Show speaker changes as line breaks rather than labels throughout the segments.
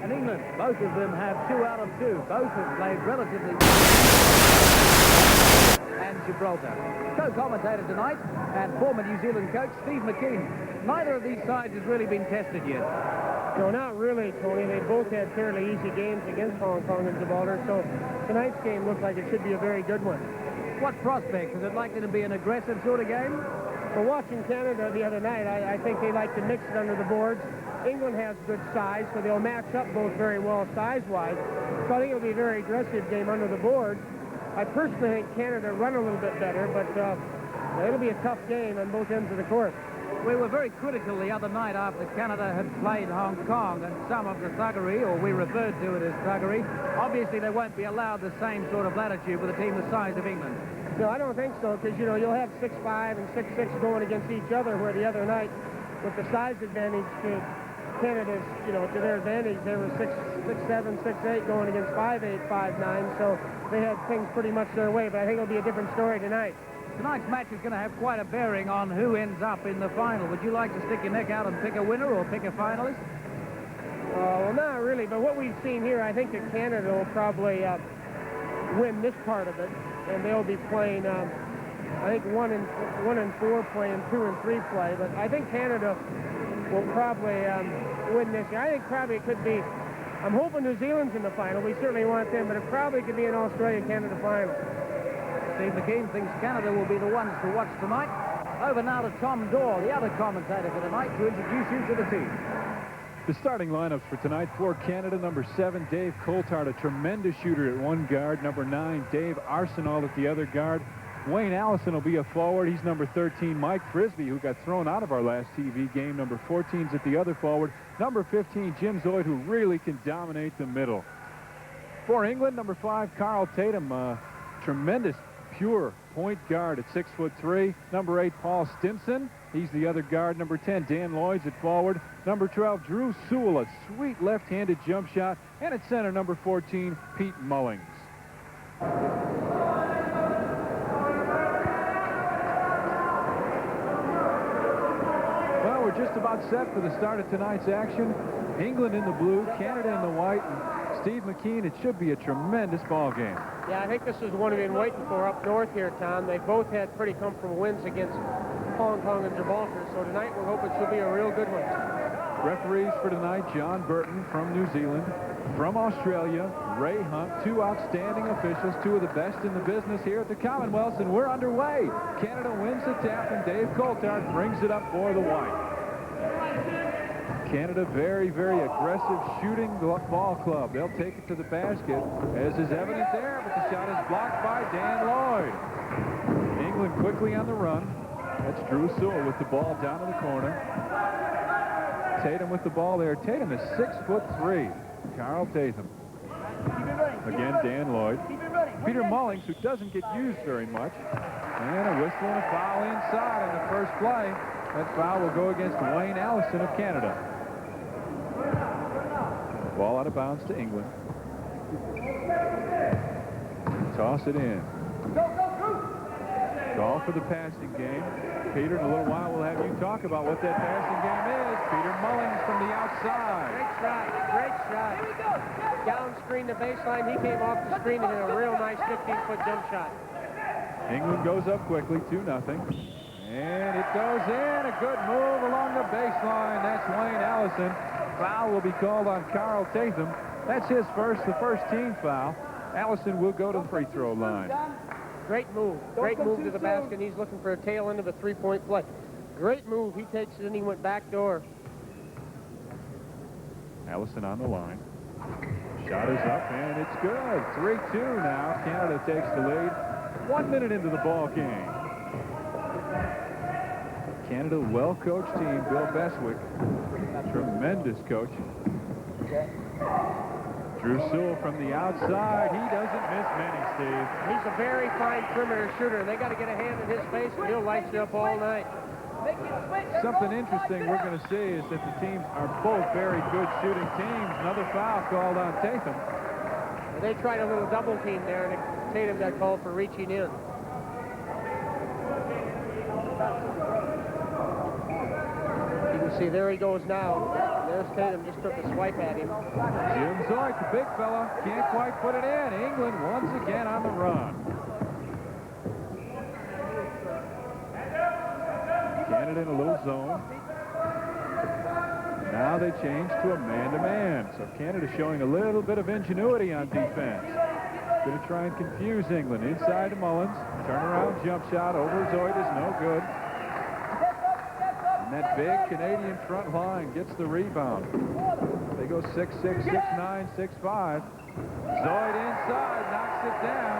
and England. Both of them have 2 out of 2. Both have played relatively... and Gibraltar. Co-commentator tonight and former New Zealand coach Steve McKean. Neither of these sides has really been tested yet.
No, not really, Tony. They both had fairly easy games against Hong Kong and Gibraltar, so tonight's game looks like it should be a very good one.
What prospects? Is it likely to be an aggressive sort of game?
Well, watching Canada the other night, I think they like to mix it under the boards. England has good size, so they'll match up both very well size-wise. So I think it'll be a very aggressive game under the boards. I personally think Canada run a little bit better, but it'll be a tough game on both ends of the court.
We were very critical the other night after Canada had played Hong Kong and some of the thuggery, or we referred to it as thuggery. Obviously, they won't be allowed the same sort of latitude with a team the size of England.
No, I don't think so, because, you know, you'll have 6'5" and 6'6" going against each other, where the other night, with the size advantage to Canada's, you know, to their advantage, they were 6'7", 6'8", going against 5'8", 5'9", so they had things pretty much their way, but I think it'll be a different story tonight.
Tonight's match is going to have quite a bearing on who ends up in the final. Would you like to stick your neck out and pick a winner or pick a finalist?
Well, not really, but what we've seen here, I think that Canada will probably win this part of it, and they'll be playing, I think 1 and 4 playing 2 and 3 play, but I think Canada will probably win this year. I think probably it could be, I'm hoping New Zealand's in the final. We certainly want them, but it probably could be an Australia-Canada final.
Steve McKean thinks Canada will be the ones to watch tonight. Over now to Tom Dorr, the other commentator for tonight, to introduce you to the team.
The starting lineups for tonight: for Canada, number 7, Dave Coulthard, a tremendous shooter at one guard. Number 9, Dave Arsenault at the other guard. Wayne Allison will be a forward. He's number 13. Mike Frisbee, who got thrown out of our last TV game, number 14's at the other forward. Number 15, Jim Zoid, who really can dominate the middle. For England, number 5, Carl Tatum, tremendous pure point guard at 6'3". Number 8, Paul Stimson. He's the other guard. Number 10, Dan Lloyd's at forward. Number 12, Drew Sewell, a sweet left-handed jump shot. And at center, number 14, Pete Mullings. Well, we're just about set for the start of tonight's action. England in the blue, Canada in the white, and Steve McKean. It should be a tremendous ball game.
Yeah, I think this is one we've been waiting for up north here, Tom. They both had pretty comfortable wins against Hong Kong and Gibraltar, so tonight we're hoping it should be a real good one.
Referees for tonight: John Burton from New Zealand. From Australia, Ray Hunt. 2 outstanding officials, 2 of the best in the business here at the Commonwealth, and we're underway. Canada wins the tap, and Dave Coulthard brings it up for the white. Canada, very, very aggressive shooting ball club. They'll take it to the basket, as is evident there, but the shot is blocked by Dan Lloyd. England quickly on the run. That's Drew Sewell with the ball down in the corner. Tatum with the ball there. Tatum is 6'3". Carl Tatum. Again, Dan Lloyd. Peter Mullings, who doesn't get used very much. And a whistle and a foul inside on the first play. That foul will go against Wayne Allison of Canada. Ball out of bounds to England. Toss it in. Call for the passing game. Peter, in a little while, we'll have you talk about what that passing game is. Peter Mullings from the outside.
Great shot. Great shot. Down screen the baseline. He came off the screen and hit a real nice 15-foot jump shot.
England goes up quickly, 2-0. And it goes in. A good move along the baseline. That's Wayne Allison. Foul will be called on Carl Tatum. That's his first, the first team foul. Allison will go to the free throw line.
Great move. Great move to the basket. He's looking for a tail end of a three-point play. Great move. He takes it and he went back door.
Allison on the line. Shot is up and it's good. 3-2 now. Canada takes the lead. 1 minute into the ball game. Canada, well-coached team. Bill Beswick, tremendous coach. Drew Sewell from the outside. He doesn't miss many, Steve.
He's a very fine perimeter shooter. They got to get a hand in his face, and he'll light you up all night.
Something interesting we're going to see is that the teams are both very good shooting teams. Another foul called on Tatum.
They tried a little double team there, and Tatum got called for reaching in. You can see there he goes now. There's Tatum, just took a swipe at him.
Jim Zoik, the big fella, can't quite put it in. England once again on the run. Canada in a little zone. Now they change to a man-to-man. So Canada showing a little bit of ingenuity on defense. Going to try and confuse England. Inside to Mullins. Turnaround jump shot over Zoid is no good. And that big Canadian front line gets the rebound. They go 6-6, 6-9, 6-5. Zoid inside, knocks it down.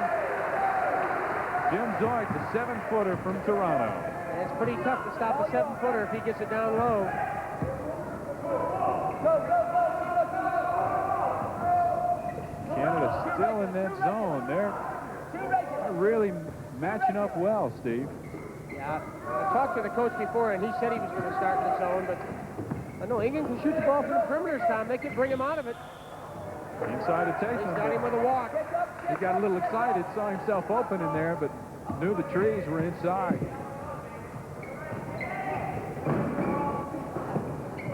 Jim Zoid, the 7-footer from Toronto.
And it's pretty tough to stop a 7-footer if he gets it down low.
Canada still in that zone. They're really matching up well, Steve.
Yeah, I talked to the coach before, and he said he was going to start in the zone, but I know England can shoot the ball from the perimeter this time. They could bring him out of it.
Inside of Tatum.
He's got him with a walk.
He got a little excited, saw himself open in there, but knew the trees were inside.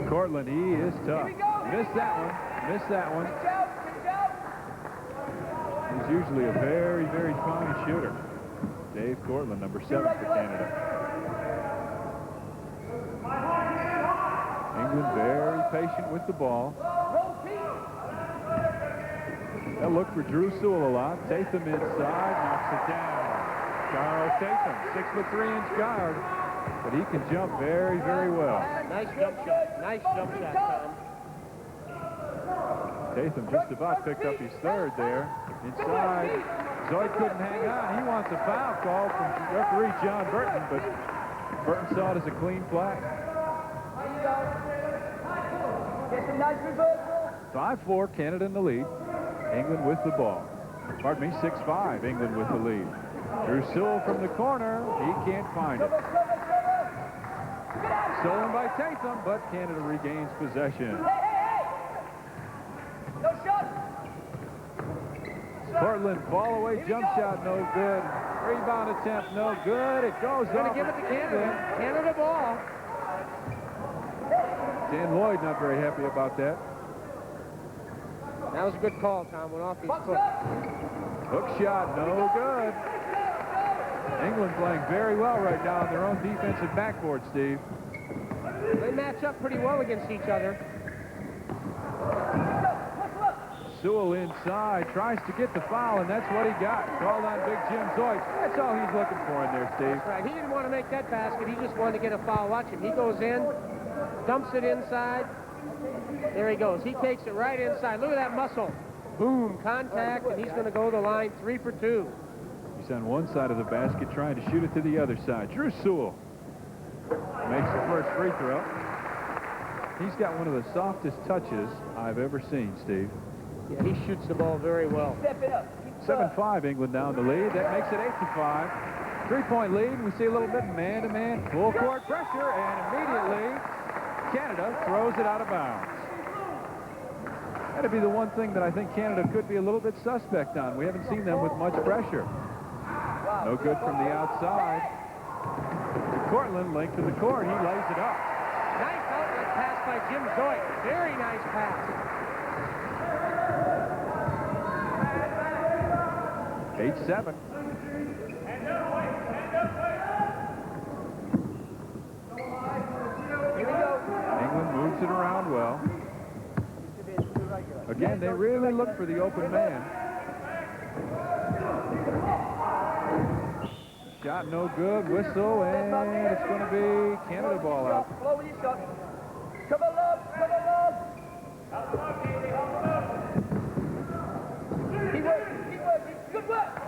Cortland, he is tough. Missed that one. Missed that one. He's usually a very, very fine shooter. Dave Cortland, number 7 for Canada. England very patient with the ball. They'll look for Drew Sewell a lot. Tatum inside, knocks it down. Charles Tatum, 6'3" guard, but he can jump very, very well.
Nice jump shot. Nice jump shot, Tom.
Tatum just about picked up his third there. Inside, Zoid couldn't hang on. He wants a foul call from referee John Burton, but Burton saw it as a clean flag. 5-4, Canada in the lead. England with the ball. Pardon me, 6-5, England with the lead. Drew Sewell from the corner. He can't find it. Stolen by Tatum, but Canada regains possession. Portland, fall away jump shot, no good. Rebound attempt, no good. It goes off.
Going to give it to Canada. Canada ball.
Dan Lloyd not very happy about that.
That was a good call, Tom. Went off his foot.
Hook shot, no good. England playing very well right now on their own defensive backboard, Steve.
They match up pretty well against each other.
Sewell inside, tries to get the foul, and that's what he got. Called on Big Jim Zoid. That's all he's looking for in there, Steve.
That's right. He didn't want to make that basket. He just wanted to get a foul. Watch him. He goes in, dumps it inside. There he goes. He takes it right inside. Look at that muscle. Boom, contact, and he's going to go to the line 3 for 2.
He's on one side of the basket trying to shoot it to the other side. Drew Sewell makes the first free throw. He's got one of the softest touches I've ever seen, Steve.
Yeah, he shoots the ball very well.
7-5, England down the lead. That makes it 8-5. 3-point lead. We see a little bit man-to-man, full court pressure, and immediately Canada throws it out of bounds. That'd be the one thing that I think Canada could be a little bit suspect on. We haven't seen them with much pressure. No good from the outside. Cortland, length of the court. He lays it up.
Nice outlet pass by Jim Zoid. Very nice pass.
8-7. England moves it around well. Again, they really look for the open man. Shot no good, whistle, and it's going to be Canada ball out.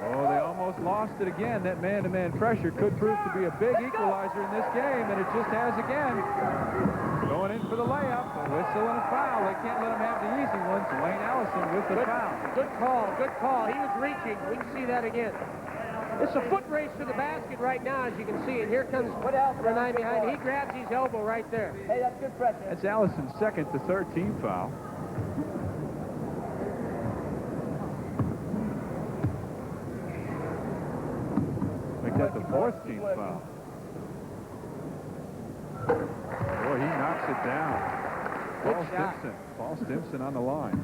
Oh, they almost lost it again. That man-to-man pressure could prove to be a big equalizer in this game, and it just has again. Going in for the layup, a whistle and a foul. They can't let him have the easy ones. Wayne Allison with the foul.
Good call, good call. He was reaching. We can see that again. It's a foot race to the basket right now, as you can see. And here comes Renai behind. He grabs his elbow right there.
Hey, that's good pressure.
That's Allison's second to third team foul. Make that the fourth team foul. Boy, he knocks it down. Paul Stimson. Paul Stimson on the line.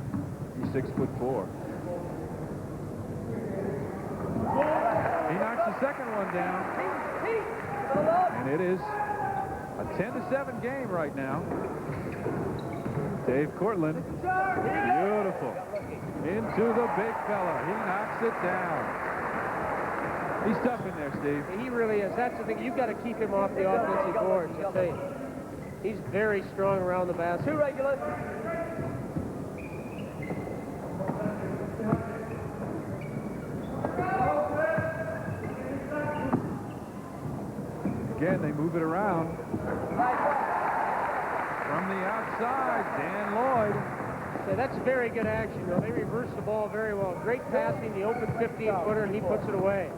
He's 6'4". He knocks the second one down. And it is a 10-7 game right now. Dave Cortland. Beautiful. Into the big fella. He knocks it down. He's tough in there, Steve.
He really is. That's the thing. You've got to keep him off the offensive boards, I tell you. He's very strong around the basket.
2 regular.
Again, they move it around. From the outside, Dan Lloyd.
So that's very good action, though. They reverse the ball very well. Great passing, the open 15-footer, and he puts it away.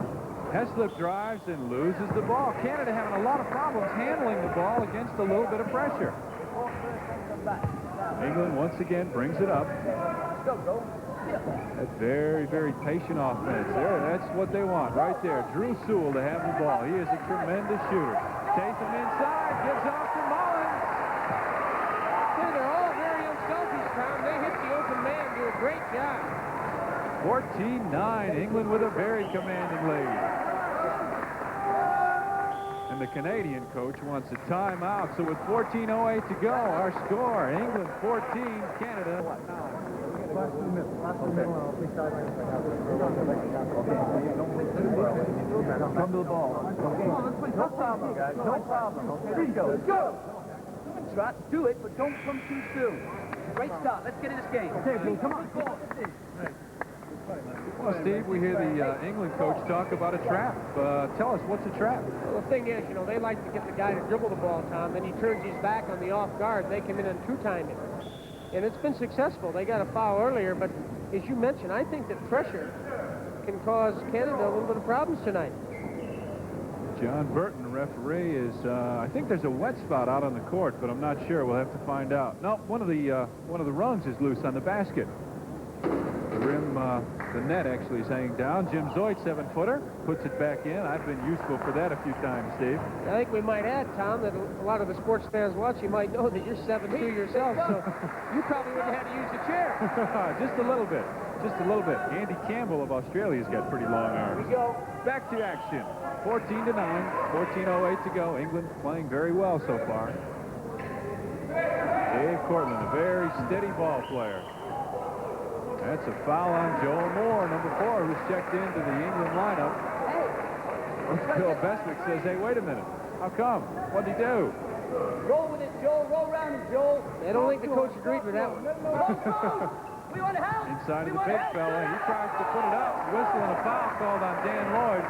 Heslip drives and loses the ball. Canada having a lot of problems handling the ball against a little bit of pressure. England once again brings it up. A very, very patient offense. There, that's what they want right there. Drew Sewell to have the ball. He is a tremendous shooter. Tatum inside, gives off to Mullins.
See, they're all very unselfish, Tom. They hit the open man, do a great job.
14-9, England with a very commanding lead. And the Canadian coach wants a timeout. So with 14:08 to go, our score, England 14, Canada.
Last 2 minutes. Come to the ball. No problem, guys. No problem. Here you go. Let's go. Try to do it, but don't come too soon. Great start. Let's get in this game. Okay, come on.
Well, Steve, we hear the England coach talk about a trap. Tell us, what's a trap?
Well, the thing is, you know, they like to get the guy to dribble the ball, Tom. Then he turns his back on the off guard. They come in and two-time him. And it's been successful. They got a foul earlier, but as you mentioned, I think that pressure can cause Canada a little bit of problems tonight.
John Burton, the referee, is, I think there's a wet spot out on the court, but I'm not sure. We'll have to find out. No, one of the rungs is loose on the basket. The rim, the net actually is hanging down. Jim Zoid, 7-footer, puts it back in. I've been useful for that a few times, Steve.
I think we might add, Tom, that a lot of the sports fans watching might know that you're 7'2" yourself, so you probably wouldn't have to use the chair.
Just a little bit. Just a little bit. Andy Campbell of Australia's got pretty long arms.
Here we go.
Back to action. 14-9. 14:08 to go. England playing very well so far. Dave Cortland, a very steady ball player. That's a foul on Joel Moore, number 4, who's checked into the England lineup. Bill Beswick says, hey, wait a minute. How come? What'd he do?
Roll with it, Joel. Roll around it, Joel.
I don't think the coach agreed with that one.
We want to help.
Inside of the big fella. He tries to put it up. Whistle and a foul called on Dan Lloyd.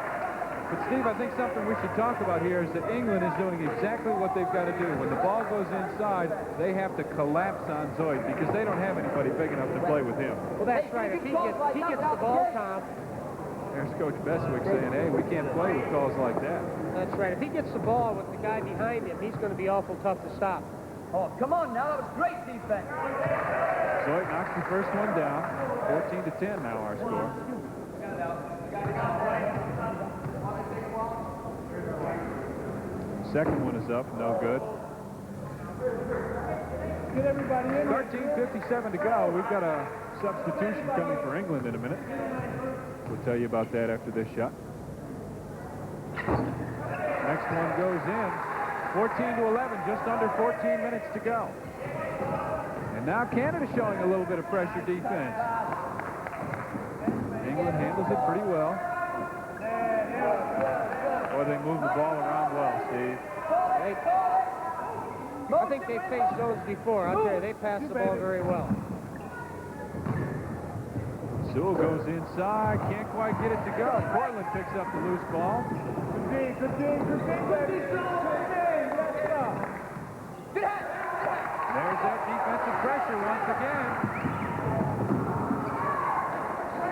But, Steve, I think something we should talk about here is that England is doing exactly what they've got to do. When the ball goes inside, they have to collapse on Zoid because they don't have anybody big enough to play with him.
Well, that's right. If he gets the ball, Tom.
There's Coach Beswick saying, hey, we can't play with calls like that.
That's right. If he gets the ball with the guy behind him, he's going to be awful tough to stop.
Oh, come on now. That was great defense.
Zoid knocks the first one down. 14-10 now our score. Second one is up, no good.
Get everybody in.
13:57 to go. We've got a substitution coming for England in a minute. We'll tell you about that after this shot. Next one goes in. 14-11, just under 14 minutes to go. And now Canada showing a little bit of pressure defense. England handles it pretty well. Or they move the ball around well, Steve.
I think they've faced those before. I'll tell you, they pass the ball very well.
Sewell goes inside, can't quite get it to go. Portland picks up the loose ball.
Good game, baby.
There's that defensive pressure once again.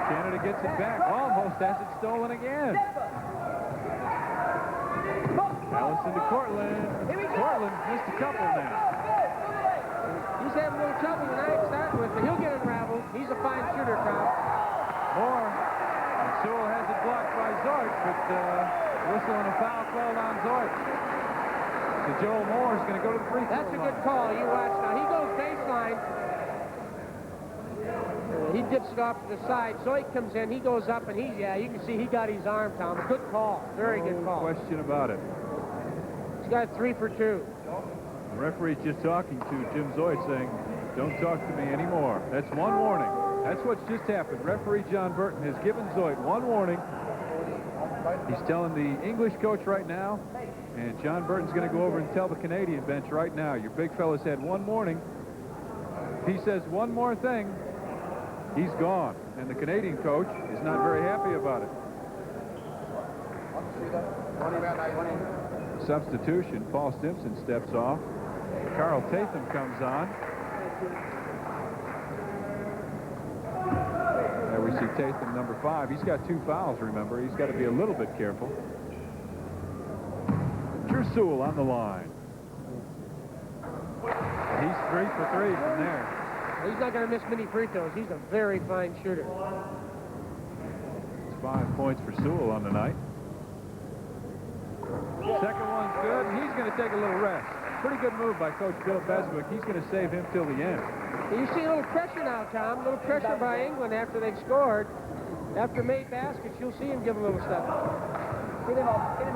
Canada gets it back. Almost has it stolen again. Allison to Cortland. Cortland missed a couple now.
He's having a little trouble tonight starting with, but he'll get unraveled. He's a fine shooter, Tom.
Moore. And Sewell has it blocked by Zoid, but whistle and a foul called on Zoid. So Joel Moore is going to go to the free throw line.
That's a good call. You watch now. He goes baseline. baseline. He dips it off to the side. Zoid comes in. He goes up, and you can see he got his arm, Tom. A good call. Very good call.
No question about it.
He's got 3 for 2.
The referee's just talking to Jim Zoid saying, don't talk to me anymore. That's one warning. That's what's just happened. Referee John Burton has given Zoid one warning. He's telling the English coach right now, and John Burton's going to go over and tell the Canadian bench right now, your big fella's had one warning. If he says one more thing, he's gone. And the Canadian coach is not very happy about it. Substitution, Paul Stimson steps off. Carl Tatham comes on. There we see Tatham, number 5. He's got 2 fouls, remember. He's got to be a little bit careful. Drew Sewell on the line. He's 3 for 3 from there.
He's not going to miss many free throws. He's a very fine shooter.
It's 5 points for Sewell on the night. Second one's good, and he's going to take a little rest. Pretty good move by Coach Bill Beswick. He's going to save him till the end.
You see a little pressure now, Tom. A little pressure by England after they've scored. After made baskets, you'll see him give a little stuff.
Get him off.
Dave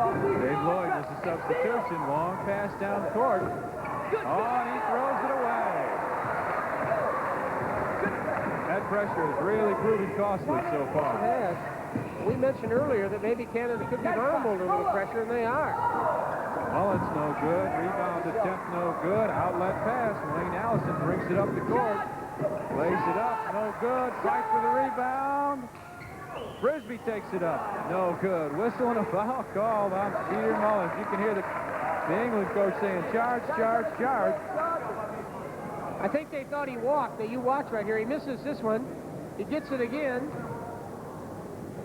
Lloyd was the substitution. Long pass down the court. Oh, and he throws it away. That pressure has really proven costly so far.
It has. We mentioned earlier that maybe Canada could be vulnerable to a little pressure, and they are.
Mullins no good. Rebound attempt no good. Outlet pass. Wayne Allison brings it up the court. Lays it up. No good. Fight for the rebound. Frisbee takes it up. No good. Whistle and a foul called on Peter Mullins. You can hear the England coach saying, charge, charge, charge.
I think they thought he walked. Now, you watch right here. He misses this one. He gets it again.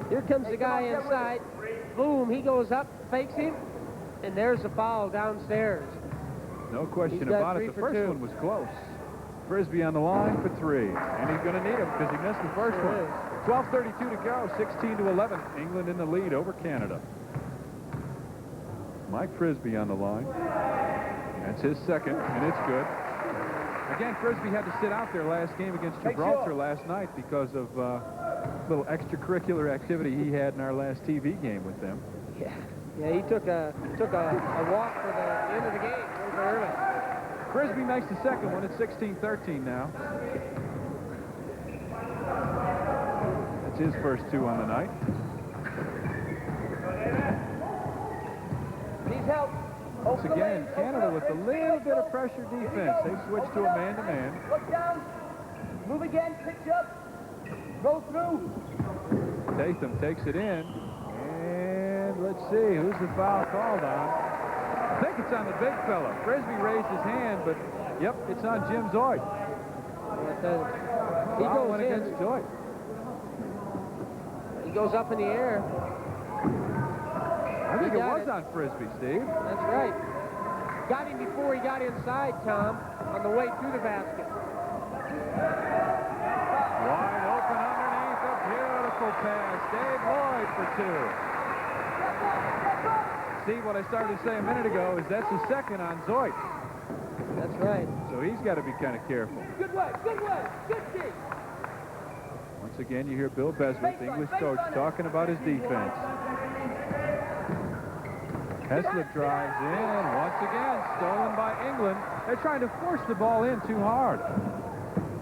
Here comes the guy inside. Boom. He goes up, fakes him, and there's a foul downstairs.
No question about it. The first one was close. Frisbee on the line for 3. And he's going to need him because he missed the first one. 12:32 to go. 16-11. England in the lead over Canada. Mike Frisbee on the line. That's his second, and it's good. Again, Frisbee had to sit out there last game against Gibraltar last night because of a little extracurricular activity he had in our last TV game with them.
Yeah, he took a walk for the end of the game a little bit early.
Frisbee makes the second one. It's 16-13 now. That's his first 2 on the night.
Needs help.
Once again, Canada with a little bit of pressure defense. They switched to a man-to-man.
Look down. Move again. Pitch up. Roll through.
Tatham takes it in. And let's see, who's the foul called on? I think it's on the big fella. Frisbee raised his hand, but yep, it's on Jim Zoid.
He goes in.
Against Zoid.
He goes up in the air.
I think it was on Frisbee, Steve.
That's right. Got him before he got inside, Tom, on the way through the basket.
Wide open underneath, a beautiful pass. Dave Lloyd for 2. Steve, what I started to say a minute ago is that's the second on Zoid.
That's right.
So he's got to be kind of careful.
Good way. Good kick.
Once again, you hear Bill Beswick, the English coach, talking about his defense. Heslip drives in, once again, stolen by England. They're trying to force the ball in too hard.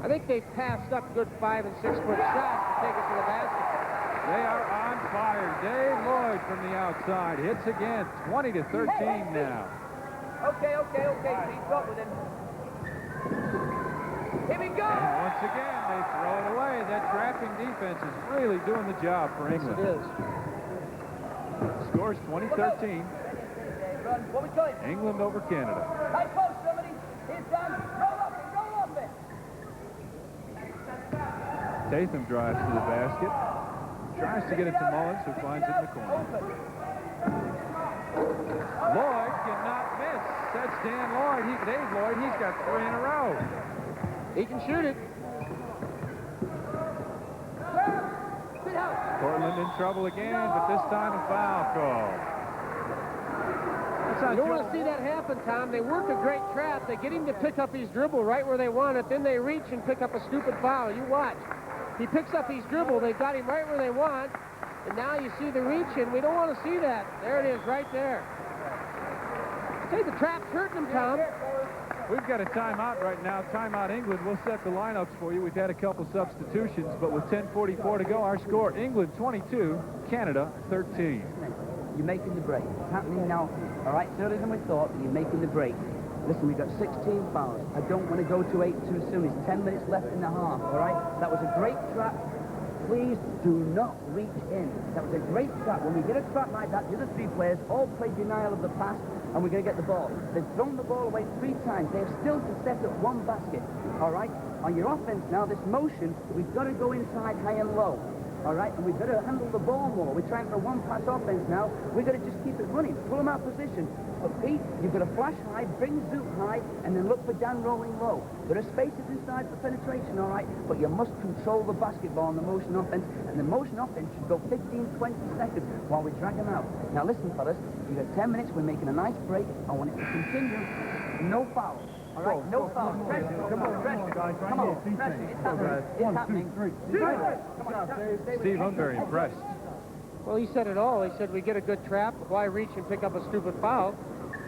I think they've passed up good 5- and 6-foot shots to take it to the basket.
They are on fire. Dave Lloyd from the outside hits again, 20-13 now.
Okay. Keep up with him. Here we go.
And once again, they throw it away. That trapping defense is really doing the job for England.
Yes, it is.
Scores 20-13.
What we call it?
England over Canada.
High post, somebody. He's done. Roll up it.
Tatham drives to the basket. Tries to get it to Mullins, who finds it in the corner. Lloyd cannot miss. That's Dan Lloyd. Dave Lloyd, he's got 3 in a row.
He can shoot it.
Portland in trouble again, but this time a foul call. on
You don't
Joe
want to see that happen, Tom. They work a great trap. They get him to pick up his dribble right where they want it. Then they reach and pick up a stupid foul. You watch. He picks up his dribble. They've got him right where they want. And now you see the reach, and we don't want to see that. There it is, right there. Say the trap's hurting him, Tom.
We've got a timeout right now. Timeout England. We'll set the lineups for you. We've had a couple substitutions, but with 10:44 to go, our score, England 22, Canada 13.
You're making the break. It's happening now. All right, it's earlier than we thought, but you're making the break. Listen, we've got 16 fouls. I don't want to go to 8 too soon. It's 10 minutes left in the half, all right? That was a great trap. Please do not reach in. That was a great trap. When we get a trap like that, the other three players all play denial of the pass, and we're going to get the ball. They've thrown the ball away 3 times. They have still to set up 1 basket, all right? On your offense now, this motion, we've got to go inside high and low, all right? And we've got to handle the ball more. We're trying for a 1-pass offense now. We've got to just keep it running, pull them out of position. But Pete, you've got to flash high, bring Zoot high, and then look for Dan rolling low. There are spaces inside for penetration, all right? But you must control the basketball in the motion offense, and the motion offense should go 15, 20 seconds while we drag them out. Now listen, fellas, you've got 10 minutes. We're making a nice break. I want it to continue. No fouls. All right, no fouls. Pressure. Come on, pressure. Come on, pressure. It's happening. It's happening. Come on,
Steve, I'm very impressed.
Well, he said it all. He said we get a good trap. Why reach and pick up a stupid foul?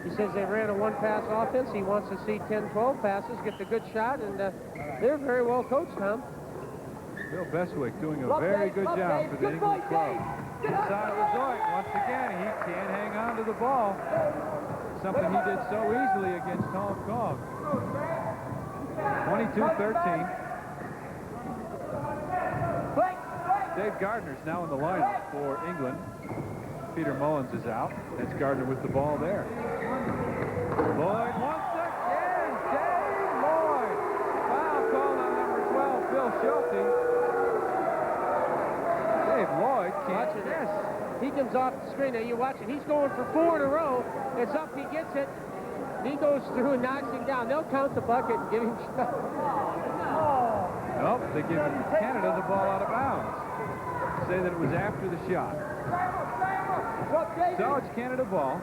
He says they ran a 1-pass offense. He wants to see 10, 12 passes, get the good shot, and they're very well coached, Tom.
Bill Beswick doing a very good job for the England club. Inside of Zoik, once again, he can't hang on to the ball. Something he did so easily against Hong Kong. 22-13. Dave Gardner's now in the lineup for England. Peter Mullins is out. That's Gardner with the ball there. Lloyd once again. Dave Lloyd. Foul call on number 12, Bill Schulte. Dave Lloyd can't miss.
He comes off the screen. Now you watch it. He's going for 4 in a row. It's up. He gets it. He goes through and knocks him down. They'll count the bucket and give him shot.
Nope, they give Canada the ball out of bounds. Say that it was after the shot. So it's Canada ball.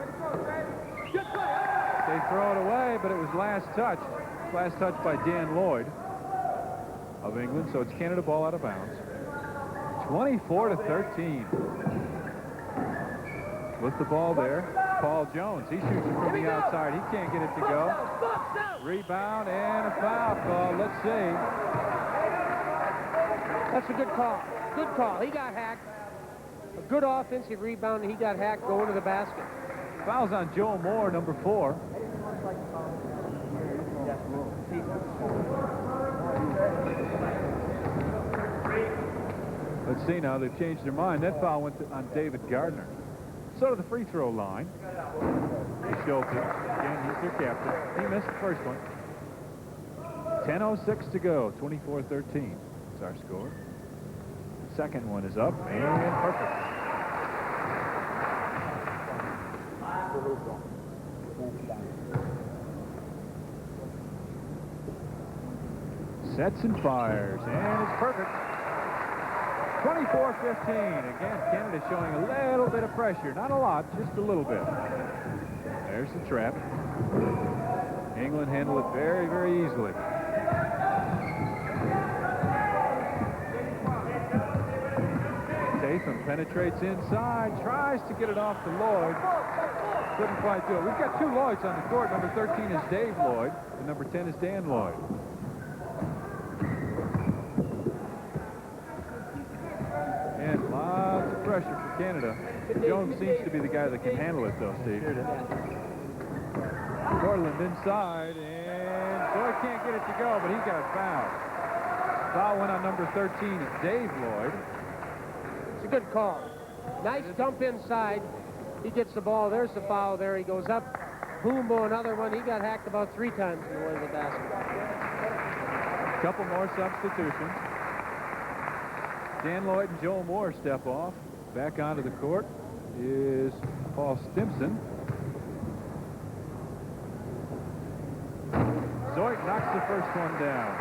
They throw it away, but it was last touch. Last touch by Dan Lloyd of England. So it's Canada ball out of bounds. 24-13. With the ball there, Paul Jones. He shoots it from the outside. He can't get it to go. Rebound and a foul call. Let's see.
That's a good call. Good call. He got hacked. A good offensive rebound, and he got hacked going to the basket.
Fouls on Joe Moore, number 4. Let's see now. They've changed their mind. That foul went on David Gardner. So to the free throw line. Schulte. Again, he's their captain. He missed the first one. 10:06 to go. 24-13 is our score. Second one is up and perfect. Sets and fires, and it's perfect. 24-15. Again, Canada showing a little bit of pressure. Not a lot, just a little bit. There's the trap. England handled it very, very easily. Tatham penetrates inside, tries to get it off to Lloyd. Couldn't quite do it. We've got 2 Lloyds on the court. Number 13 is Dave Lloyd, and number 10 is Dan Lloyd. And lots of pressure for Canada. Jones seems to be the guy that can handle it, though, Steve. Portland inside, and Lloyd can't get it to go, but he got fouled. Foul went on number 13, Dave Lloyd.
It's a good call. Nice dump inside. He gets the ball. There's the foul there. He goes up. Boom, another one. He got hacked about 3 times in the way of the basket.
A couple more substitutions. Dan Lloyd and Joel Moore step off. Back onto the court is Paul Stimson. Zoik knocks the first one down.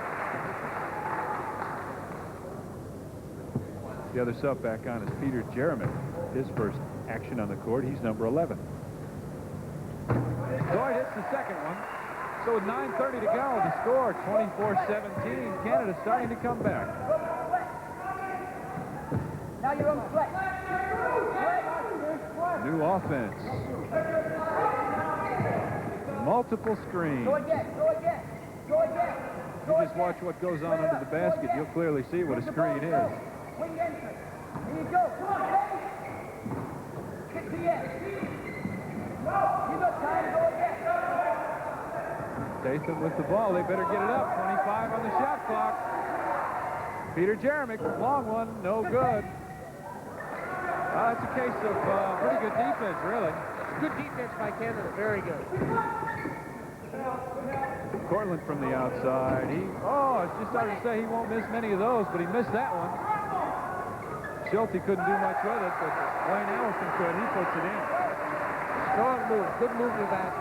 The other sub back on is Peter Jeremy. His first action on the court. He's number 11. the second one. So with 9:30 to go, the score 24-17. Canada starting to come back.
Now you're on flex.
New offense. Multiple screens.
Go again, go again, go again.
You just watch what goes on under the basket. You'll clearly see what a screen is.
Wing entry. Here you go. Come on, Dave. Get to the edge. You got time to go again.
Tatham with the ball. They better get it up. 25 on the shot clock. Peter Jeremick, long one, no good. It's a case of pretty good defense, really.
Good defense by Canada, very good.
Cortland from the outside. It's just hard to say he won't miss many of those, but he missed that one. Schulte couldn't do much with it, but Wayne Allison could. He puts it in.
Strong move, good move with that.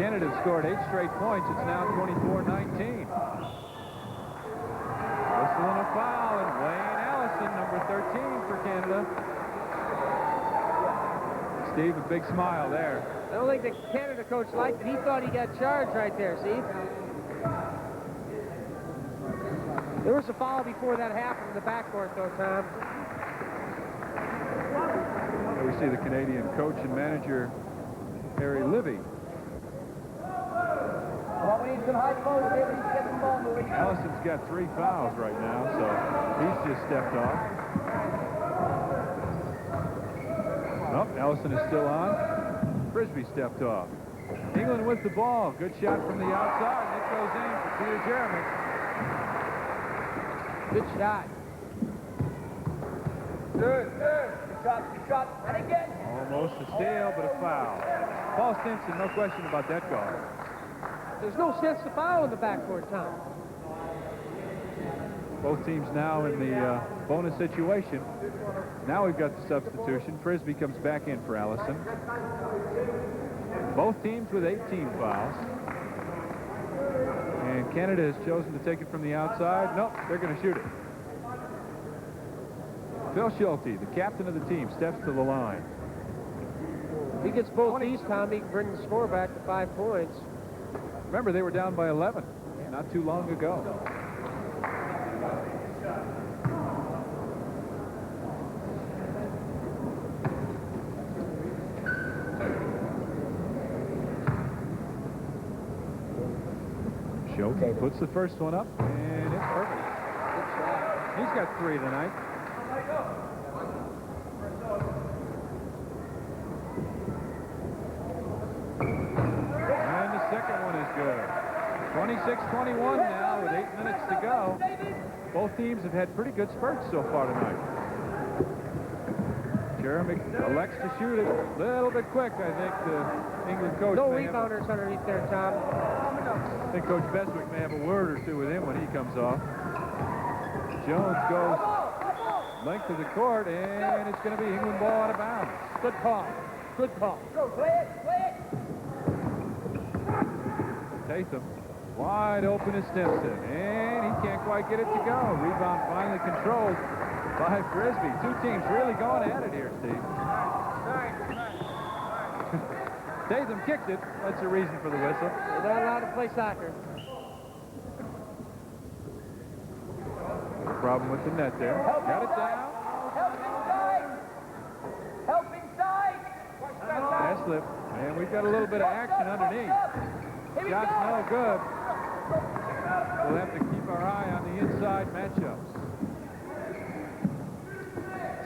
Canada scored 8 straight points. It's now 24-19. Whistle and a foul, and Wayne Allison, number 13 for Canada. Steve, a big smile there.
I don't think the Canada coach liked it. He thought he got charged right there, see? There was a foul before that happened in the backcourt, though, Tom.
There we see the Canadian coach and manager, Harry Livy.
Well, we need some high post here. We need to get the ball moving.
Allison's got 3 fouls right now, so he's just stepped off. Nope, Allison is still on. Frisbee stepped off. England with the ball. Good shot from the outside. And it goes in for Peter Jeremick.
Good shot.
Good shot. And again.
Almost a steal, but a foul. Paul Stinson, no question about that call.
There's no sense to foul in the backcourt, Tom.
Both teams now in the bonus situation. Now we've got the substitution. Frisbee comes back in for Allison. Both teams with 18 fouls. And Canada has chosen to take it from the outside. Nope, they're going to shoot it. Phil Schulte, the captain of the team, steps to the line.
If he gets both these, Tom, he can bring the score back to 5 points.
Remember, they were down by 11 not too long ago. Schulte puts the first one up, and it's perfect. He's got 3 tonight. And the second one is good. 26-21 now with 8 minutes to go. Both teams have had pretty good spurts so far tonight. Jeremick elects to shoot it a little bit quick, I think the England coach.
No rebounders underneath there, Tom.
I think Coach Beswick may have a word or two with him when he comes off. Jones goes length of the court, and it's going to be England ball out of bounds.
Good call. Good call.
Go, play it.
Tatham wide open to Stimson, and he can't quite get it to go. Rebound finally controlled by Frisbee. 2 teams really going at it here, Steve. Tatham kicked it. That's the reason for the whistle.
They're not allowed to play soccer.
No problem with the net there. Got it down.
Help inside.
Pass slip. And we've got a little bit of action underneath. Shot's no good. We'll have to keep our eye on the inside matchups.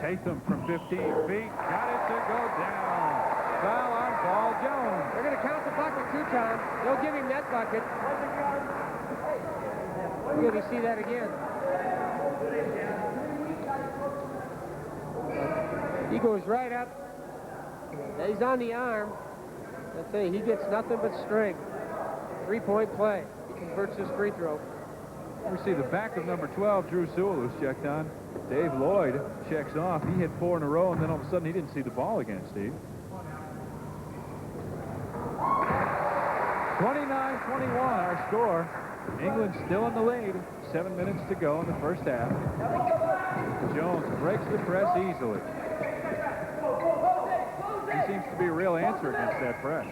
Tatham from 15 feet. Got it to go down. Foul on Paul Jones.
They're going to count the bucket 2 times. They'll give him that bucket. We're going to see that again. He goes right up. He's on the arm. I tell you, he gets nothing but strength. 3-point play. He converts his free throw.
We see the back of number 12, Drew Sewell, who's checked on. Dave Lloyd checks off. He hit 4 in a row, and then all of a sudden he didn't see the ball again, Steve. 29-21 our score. England still in the lead. 7 minutes to go in the first half. Jones breaks the press easily. You seems to be a real answer against that press.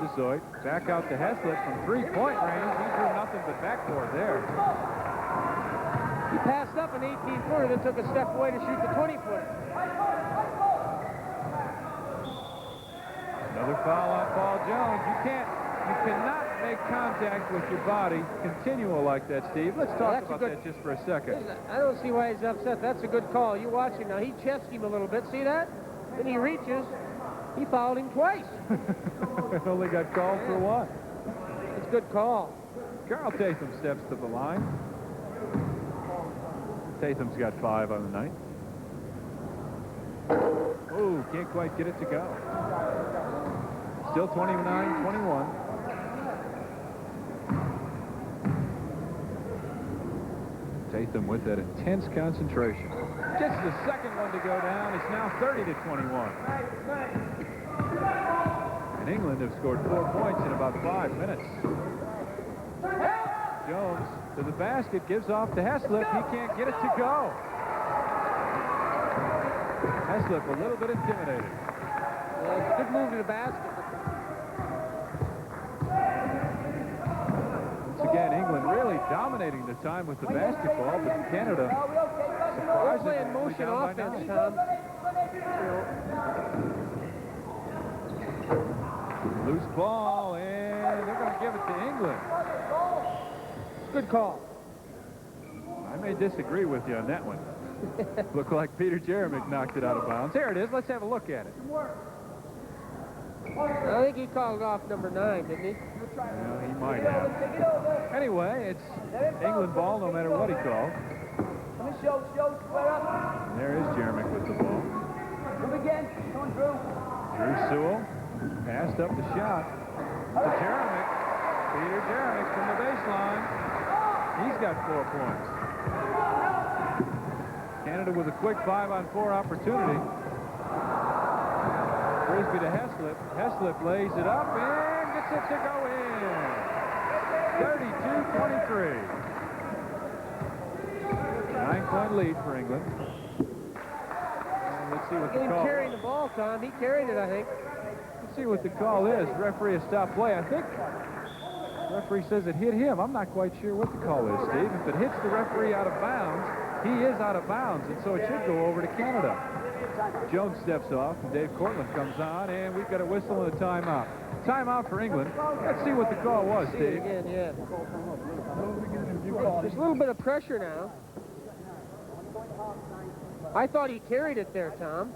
DeZoit back out to Heslip from three-point range. He drew nothing but backboard there.
He passed up an 18-footer, then took a step away to shoot the 20-footer.
Another foul on Paul Jones. You cannot make contact with your body continual like that, Steve. Let's talk about that just for a second.
I don't see why he's upset. That's a good call. You watch him now. He chested him a little bit. See that? Then he reaches. He fouled him twice.
Only got called for one.
It's a good call.
Carl Tatham steps to the line. Tatham's got 5 on the night. Oh, can't quite get it to go. Still 29-21. Tatham with that intense concentration. Gets the second one to go down. It's now 30-21. And England have scored 4 points in about 5 minutes. Jones to the basket, gives off to Heslip. He can't get it to go. Heslip a little bit intimidated.
Good move to the basket.
Once again, England really dominating the time with the basketball, but Canada
We're playing motion offense, Tom.
Loose ball, and they're going to give it to England.
Good call.
I may disagree with you on that one. Looked like Peter Jeremick knocked it out of bounds. Here it is. Let's have a look at it.
I think he called off number 9, didn't he?
Well, he might have. Anyway, it's England ball no matter what he called. And there is Jeremick with the ball. Drew Sewell passed up the shot to Jeremick. Peter Jeremick from the baseline. He's got 4 points. Canada with a quick 5-on-4 opportunity. Frisbee to Heslip. Heslip lays it up and gets it to go in. 32-23. 9-point lead for England. And let's see what the call is.
Carrying the ball, Tom. He carried it, I think.
Let's see what the call is. Referee has stopped play. I think the referee says it hit him. I'm not quite sure what the call is, Steve. If it hits the referee out of bounds, he is out of bounds, and so it should go over to Canada. Jones steps off, and Dave Cortland comes on, and we've got a whistle and a timeout. Timeout for England. Let's see what the call was, Steve.
Again, yeah. There's a little bit of pressure now. I thought he carried it there, Tom.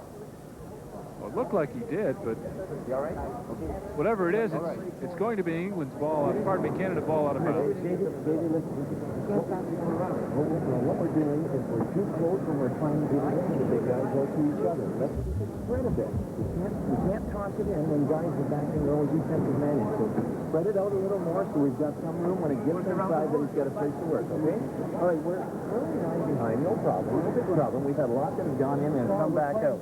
Well, it looked like he did, but whatever it is, it's going to be England's ball, Canada ball out of bounds.
What we're doing is we're too close and we're trying to let the big guys go to each other. Let's spread a bit. We can't toss it in when guys are backing their own defensive manage. So spread it out a little more so we've got some room when it gets inside that he's got a place to work, okay? All right, we're behind, no problem. No big problem. We've had a lot that have gone in and come back out.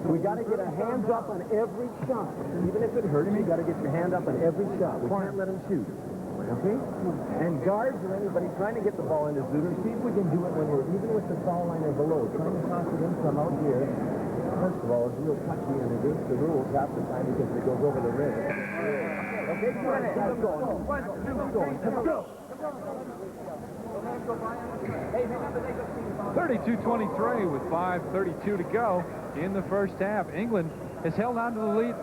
We got to get our hands up on every shot. Even if it hurts, you got to get your hand up on every shot. We can't let them shoot. Okay? And guards or anybody trying to get the ball in his boot, see if we can do it when we're even with the foul line or below. Trying to toss it in from out here, first of all, is real touchy and against the rules half the time because it goes over the rim. Okay, keep going. Keep going. Let's go.
32-23 with 5:32 to go in the first half. England has held on to the lead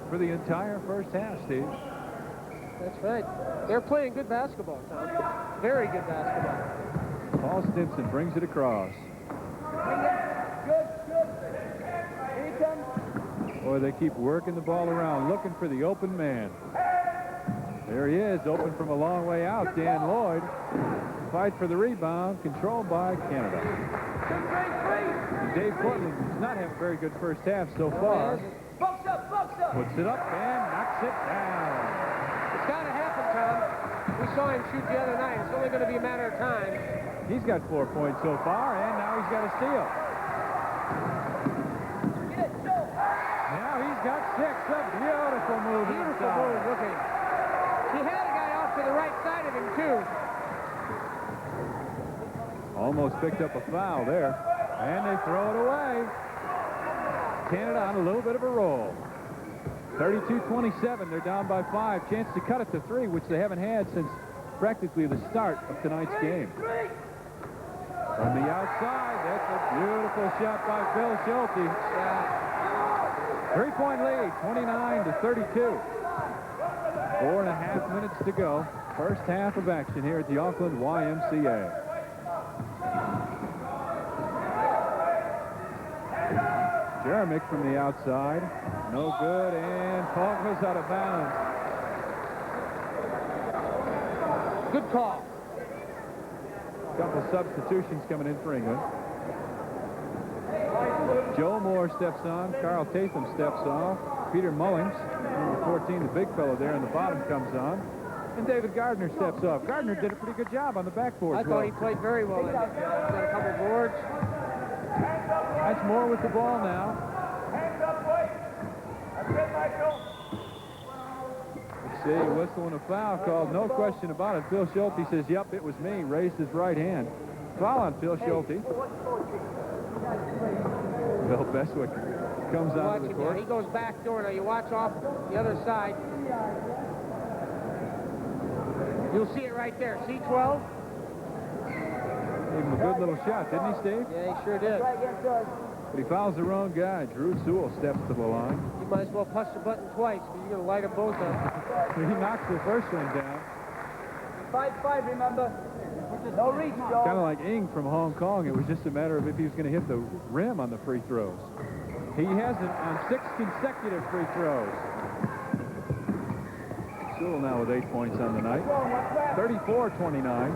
for the entire first half, Steve.
That's right. They're playing good basketball, Tom. Very good basketball.
Paul Stimson brings it across.
Good. Here he comes.
Boy, they keep working the ball around, looking for the open man. There he is, open from a long way out. Dan Lloyd. Fight for the rebound, controlled by Canada. Dave Cortland does not have a very good first half so far.
Box up.
Puts it up and knocks it down.
It's got to happen, Tom. We saw him shoot the other night. It's only going to be a matter of time.
He's got 4 points so far, and now he's got a steal. Now he's got 6. A beautiful move.
Beautiful move. Look at him. He had a guy off to the right side of him, too.
Almost picked up a foul there, and they throw it away. Canada on a little bit of a roll. 32-27, they're down by 5. Chance to cut it to 3, which they haven't had since practically the start of tonight's game. From the outside, that's a beautiful shot by Phil Schulte. 3-point lead, 29-32. 4.5 minutes to go. First half of action here at the Auckland YMCA. Jeremick from the outside. No good, and Pogba's out of bounds.
Good call.
Couple substitutions coming in for England. Joe Moore steps on. Carl Tatham steps off. Peter Mullings, number 14, the big fellow there in the bottom, comes on. And David Gardner steps off. Gardner did a pretty good job on the backboard.
I thought he played very well. Got a couple boards.
That's Moore with the ball now. Let's see, whistling a foul called, no question about it. Phil Schulte says, yep, it was me. Raised his right hand. Foul on Phil Schulte. Bill Beswick comes out of the court.
He goes back door. Now you watch off the other side. You'll see it right there. C12.
Gave him a good little shot, didn't he, Steve?
Yeah, he sure did.
But he fouls the wrong guy. Drew Sewell steps to the line.
You might as well push the button twice because you're going to light them both up.
He knocks the first one down.
5-5, remember. No reach, Joe.
Kind of like Ing from Hong Kong. It was just a matter of if he was going to hit the rim on the free throws. He hasn't on 6 consecutive free throws. Sewell now with 8 points on the night. 34-29.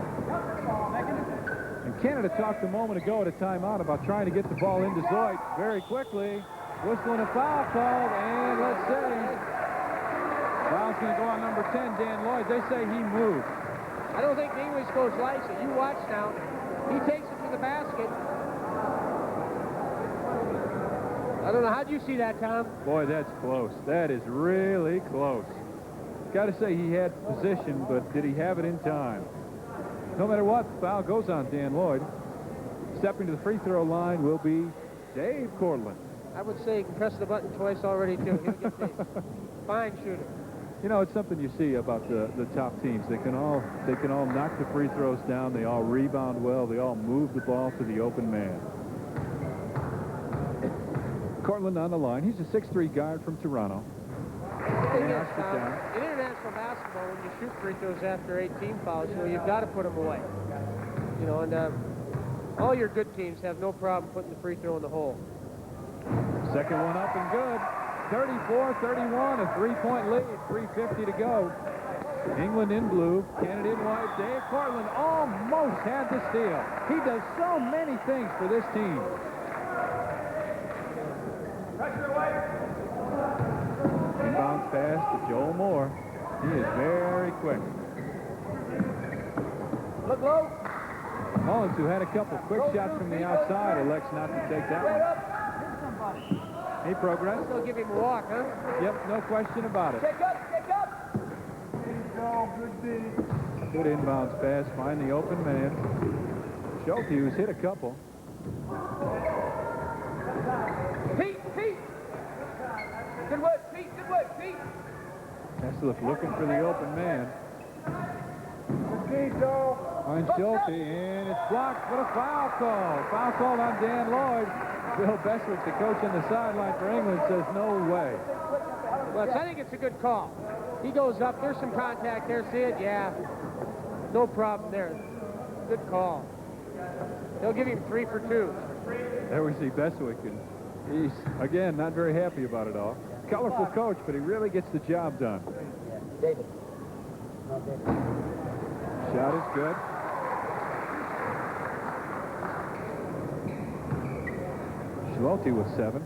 And Canada talked a moment ago at a timeout about trying to get the ball into Zoid very quickly. Whistling a foul called, and let's see. Foul's going to go on number 10, Dan Lloyd. They say he moved.
I don't think the English coach likes it. You watch now. He takes it to the basket. I don't know. How'd you see that, Tom?
Boy, that's close. That is really close. Got to say he had position, but did he have it in time? No matter what, the foul goes on Dan Lloyd. Stepping to the free throw line will be Dave Cortland.
I would say he can press the button twice already, too. He'll get paid. Fine shooter.
You know, it's something you see about the top teams. They can all knock the free throws down. They all rebound well. They all move the ball to the open man. Cortland on the line. He's a 6'3" guard from Toronto.
In international basketball, when you shoot free throws after 18 fouls, you know, you've got to put them away. You know, and all your good teams have no problem putting the free throw in the hole.
Second one up and good. 34-31, a 3-point lead, 3:50 to go. England in blue, Canada in white. Dave Cortland almost had the steal. He does so many things for this team. Inbounds pass to Joel Moore. He is very quick.
Look low.
Mullins, who had a couple quick shots from the outside, elects not to take that one. He progressed.
They'll give him a walk, huh?
Yep, no question about it.
Check up.
Good inbounds pass, find the open man. Schulte, who's hit a couple.
Pete. Good work, Pete.
Heslip looking for the open man. Finds Schulte, and it's blocked, but a foul call. Foul called on Dan Lloyd. Bill Beswick, the coach on the sideline for England, says no way.
Well, I think it's a good call. He goes up. There's some contact there. See it? Yeah. No problem there. Good call. They'll give him 3 for 2.
There we see Beswick, and he's, again, not very happy about it all. Colorful coach, but he really gets the job done.
David.
Shot is good. Schulte with 7.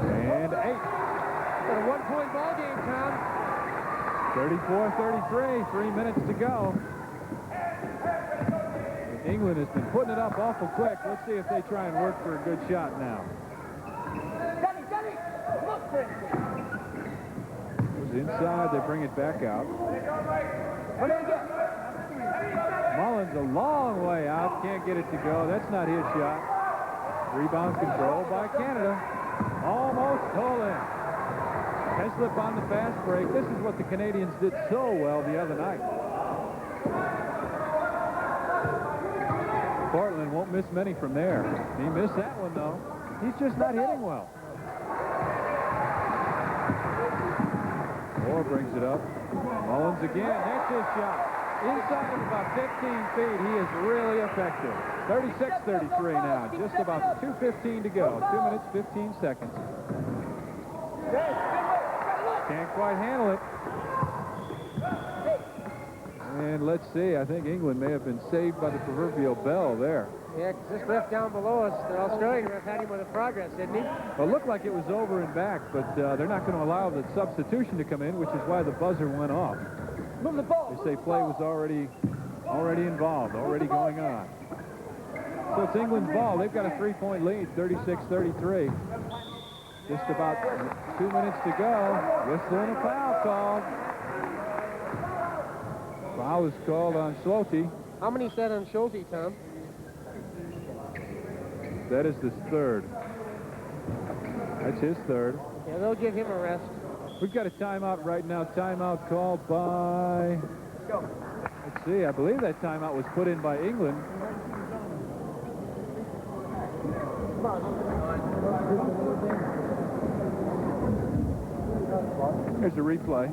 And 8.
Got a 1-point ball game, Tom.
34-33, 3 minutes to go. England has been putting it up awful quick. Let's see if they try and work for a good shot now. Goes inside, they bring it back out. Mullins a long way out, can't get it to go. That's not his shot. Rebound control by Canada. Almost stolen. Heslip on the fast break. This is what the Canadians did so well the other night. Portland won't miss many from there. He missed that one, though. He's just not hitting well. Moore brings it up. Mullins again. That's his shot. Inside of about 15 feet, he is really effective. 36-33 now. Just about 2:15 to go. 2 minutes, 15 seconds. Can't quite handle it. And let's see, I think England may have been saved by the proverbial bell there.
Yeah, because this ref down below us, the Australian ref had him with a progress, didn't he?
Well, it looked like it was over and back, but they're not going to allow the substitution to come in, which is why the buzzer went off.
Move the ball.
They say play was already involved, already going on. So it's England's ball. They've got a 3-point lead, 36-33. Just about 2 minutes to go. Whistle and a foul called. Foul was called on Schlote.
How many said on Schulte, Tom?
That is his third. That's his third.
Yeah, they'll give him a rest.
We've got a timeout right now. Timeout called by... Let's see. I believe that timeout was put in by England. Here's the replay.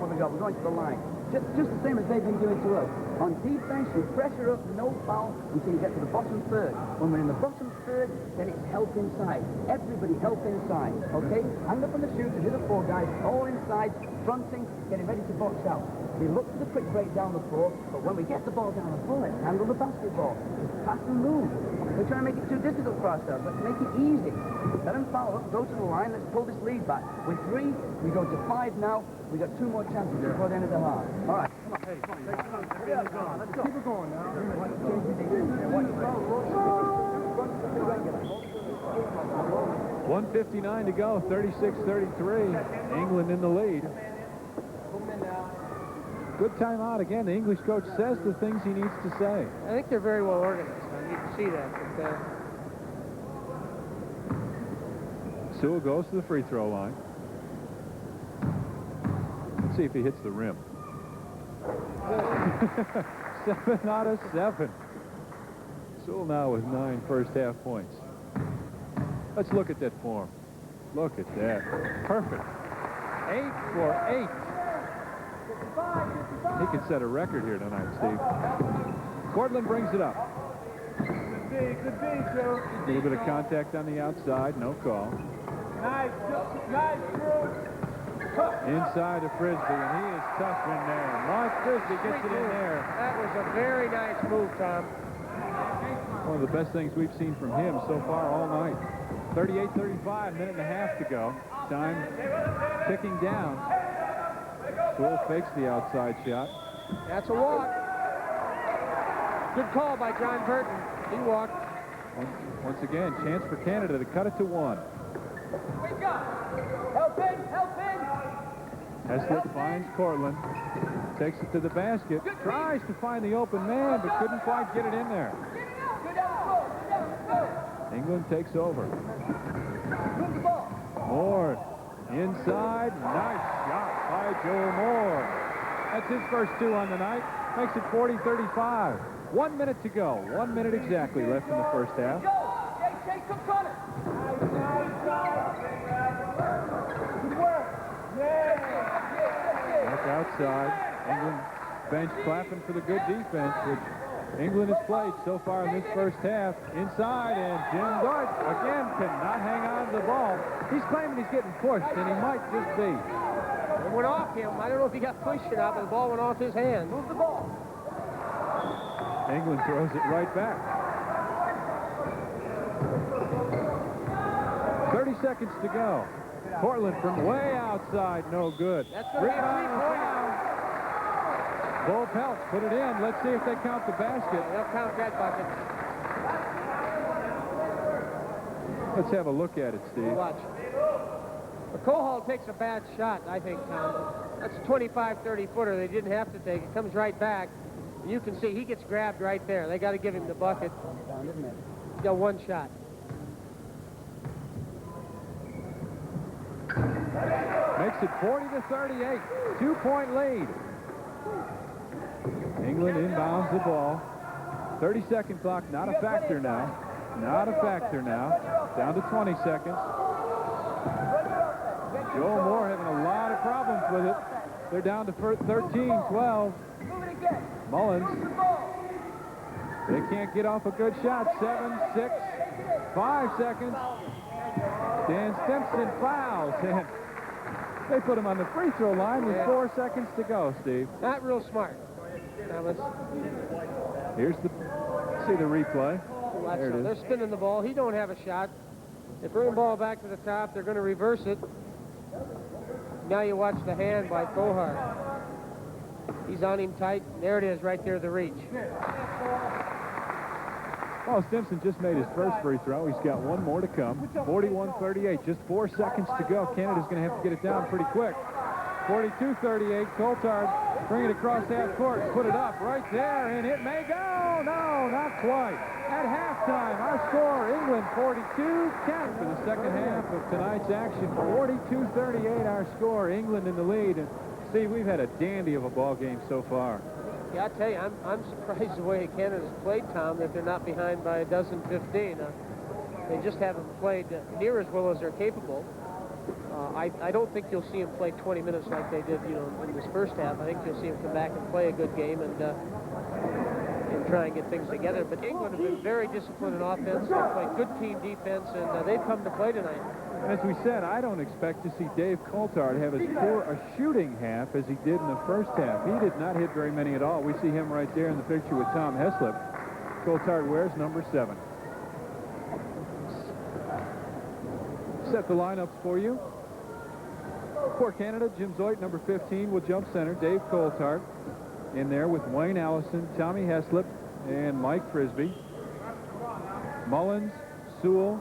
We're going to the line. Just the same as they've been doing to us. On defense, you pressure up, no foul until you get to the bottom third. When we're in the bottom third, then it's help inside. Everybody help inside, okay? Hang up on the shooters, the other four guys, all inside, fronting, getting ready to box out. We look for the quick break down the floor, but when we get the ball down the floor, let's handle the basketball. Just pass and move. We're trying to make it too difficult for ourselves. Let's make it easy. Let them foul up, go to the line, let's pull this lead back. With 3, we go to 5 now. We got 2 more chances before the end of the half. All right, come on. Hey, come on. Let's go. Keep it going now.
1:59 to go, 36-33. England in the lead. Good timeout again. The English coach says the things he needs to say.
I think they're very well organized. You can see that. But,
Sewell goes to the free throw line. Let's see if he hits the rim. 7 out of 7. Sewell now with 9 first half points. Let's look at that form. Look at that. Perfect. 8 for 8. He could set a record here tonight, Steve. Cortland brings it up. A little bit of contact on the outside, no call.
nice.
Inside to Frisbee, and he is tough in there. Mark Frisbee gets it in there.
That was a very nice move, Tom.
One of the best things we've seen from him so far all night. 38-35, minute and a half to go. Time ticking down. Sewell fakes the outside shot.
That's a walk. Good call by John Burton. He walked.
Once again, chance for Canada to cut it to 1.
Help in!
Heslip finds Cortland. Takes it to the basket. Tries to find the open man, but couldn't quite get it in there. England takes over. Moore inside. Nice shot by Joe Moore. That's his first 2 on the night. Makes it 40-35. 1 minute to go. 1 minute exactly left in the first half. Back outside. England bench clapping for the good defense, which England has played so far in this first half. Inside, and Jim Dart again cannot hang on to the ball. He's claiming he's getting pushed, and he might just be.
It went off him. I don't know if he got pushed or not, but the ball went off his hand.
Move the ball.
England throws it right back. 30 seconds to go. Portland from way outside, no good.
That's going to be a three-pointer.
Bo Peltz put it in. Let's see if they count the basket.
They'll count that bucket.
Let's have a look at it, Steve.
Watch. McCohol takes a bad shot, I think, Tom. That's a 25-30 footer they didn't have to take. It comes right back. You can see he gets grabbed right there. They got to give him the bucket. He's got one shot.
Makes it 40-38. 2-point lead. England inbounds the ball. 30-second clock, not a factor now. Not a factor now. Down to 20 seconds. Joel Moore having a lot of problems with it. They're down to 13-12. Mullins. They can't get off a good shot. 7, 6, 5 seconds. Dan Stimson fouls. And they put him on the free throw line with 4 seconds to go, Steve.
Not real smart.
Here's see the replay. There it is.
They're spinning the ball. He don't have a shot. They bring the ball back to the top. They're going to reverse it. Now you watch the hand by Kohart. He's on him tight. There it is, right there, the reach.
Well, Stimson just made his first free throw. He's got one more to come. 41-38, just 4 seconds to go. Canada's going to have to get it down pretty quick. 42-38, Coulthard bring it across half court, put it up right there, and it may go. No, not quite. At halftime, our score, England 42, Canada for the second half of tonight's action. 42-38, our score, England in the lead. And Steve, we've had a dandy of a ball game so far.
Yeah, I tell you, I'm surprised the way Canada's played, Tom, that they're not behind by 15. They just haven't played near as well as they're capable. I don't think you'll see them play 20 minutes like they did, in this first half. I think you'll see them come back and play a good game and try and get things together. But England have been very disciplined in offense. They've played good team defense, and they've come to play tonight.
As we said, I don't expect to see Dave Coulthard have as poor a shooting half as he did in the first half. He did not hit very many at all. We see him right there in the picture with Tom Heslip. Coulthard wears number 7. Set the lineups for you. For Canada, Jim Zoit, number 15, will jump center. Dave Coulthard in there with Wayne Allison, Tommy Heslip, and Mike Frisbee. Mullins, Sewell,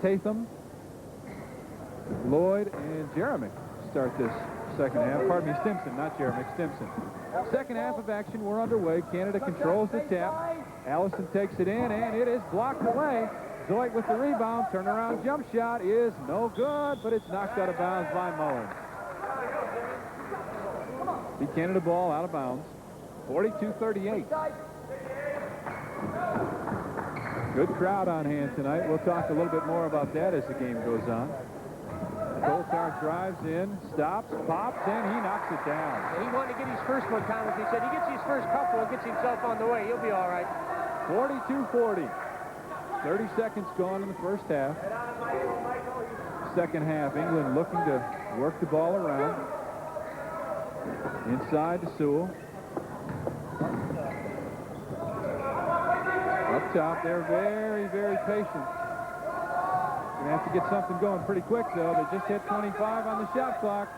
Tatham, Lloyd, and Jeremy start this second half. Pardon me, Stimson, not Jeremy, Stimson. Second half of action, we're underway. Canada controls the tap. Allison takes it in, and it is blocked away. Zoit with the rebound. Turnaround jump shot is no good, but it's knocked out of bounds by Mullins. The Canada ball out of bounds. 42-38. Good crowd on hand tonight. We'll talk a little bit more about that as the game goes on. Coulthard drives in, stops, pops, and he knocks it down.
He wanted to get his first one, Thomas. He said he gets his first couple and gets himself on the way. He'll be all right.
42-40. 30 seconds gone in the first half. Second half, England looking to work the ball around. Inside to Sewell. Up top, they're very, very patient. Gonna have to get something going pretty quick, though. They just hit 25 on the shot clock.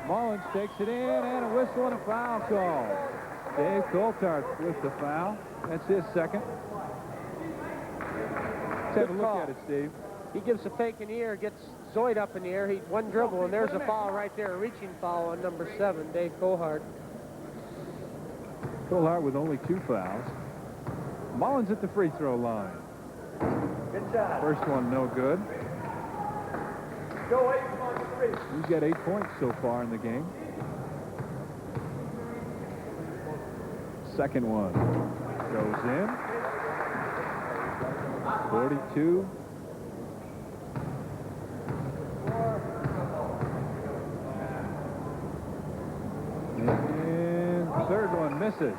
Mullins takes it in, and a whistle and a foul call. Dave Coulthard with the foul. That's his second. Let's have a look at it, Steve.
He gives a fake in the air, gets Zoid up in the air. He one dribble, and there's a foul right there, a reaching foul on number 7, Dave Coulthard.
Coulthard with only 2 fouls. Mullins at the free throw line.
Good shot.
First one no good.
Go 8 on 3.
He's got 8 points so far in the game. Second one goes in. 42. And the third one misses.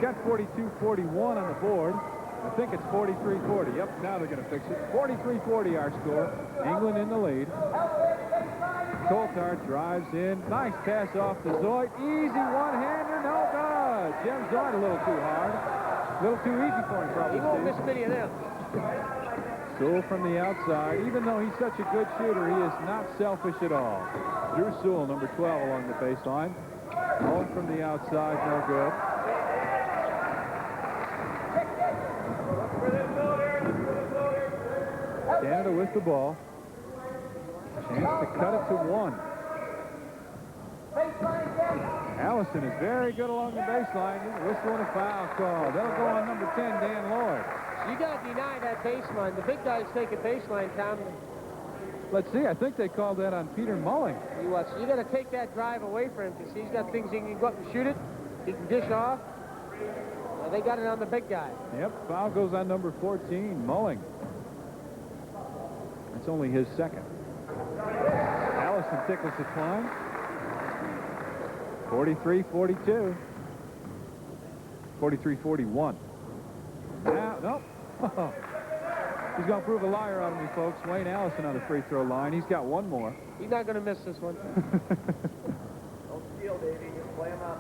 Got 42-41 on the board. I think it's 43-40. Yep, now they're going to fix it. 43-40 our score. England in the lead. Coulthard drives in. Nice pass off to Zoid. Easy one-hander, no good. Jim Zoid a little too hard. A little too easy for him, probably.
He won't miss many of them.
Sewell from the outside. Even though he's such a good shooter, he is not selfish at all. Drew Sewell, number 12, along the baseline. Home from the outside, no good. Canada with the ball. Chance to cut it to 1. Allison is very good along the baseline. Whistling a foul call. That'll go on number 10, Dan Lloyd.
You got to deny that baseline. The big guy's taking baseline, Tom.
Let's see. I think they called that on Peter Mulling.
You got to take that drive away from him because he's got things he can go up and shoot it. He can dish off. They got it on the big guy.
Yep, foul goes on number 14, Mulling. That's only his second. Allison tickles the climb. 43-42. 43-41. Now, nope. He's going to prove a liar on me, folks. Wayne Allison on the free throw line. He's got one more.
He's not going to miss this one.
Don't steal, Davey. Just play him up.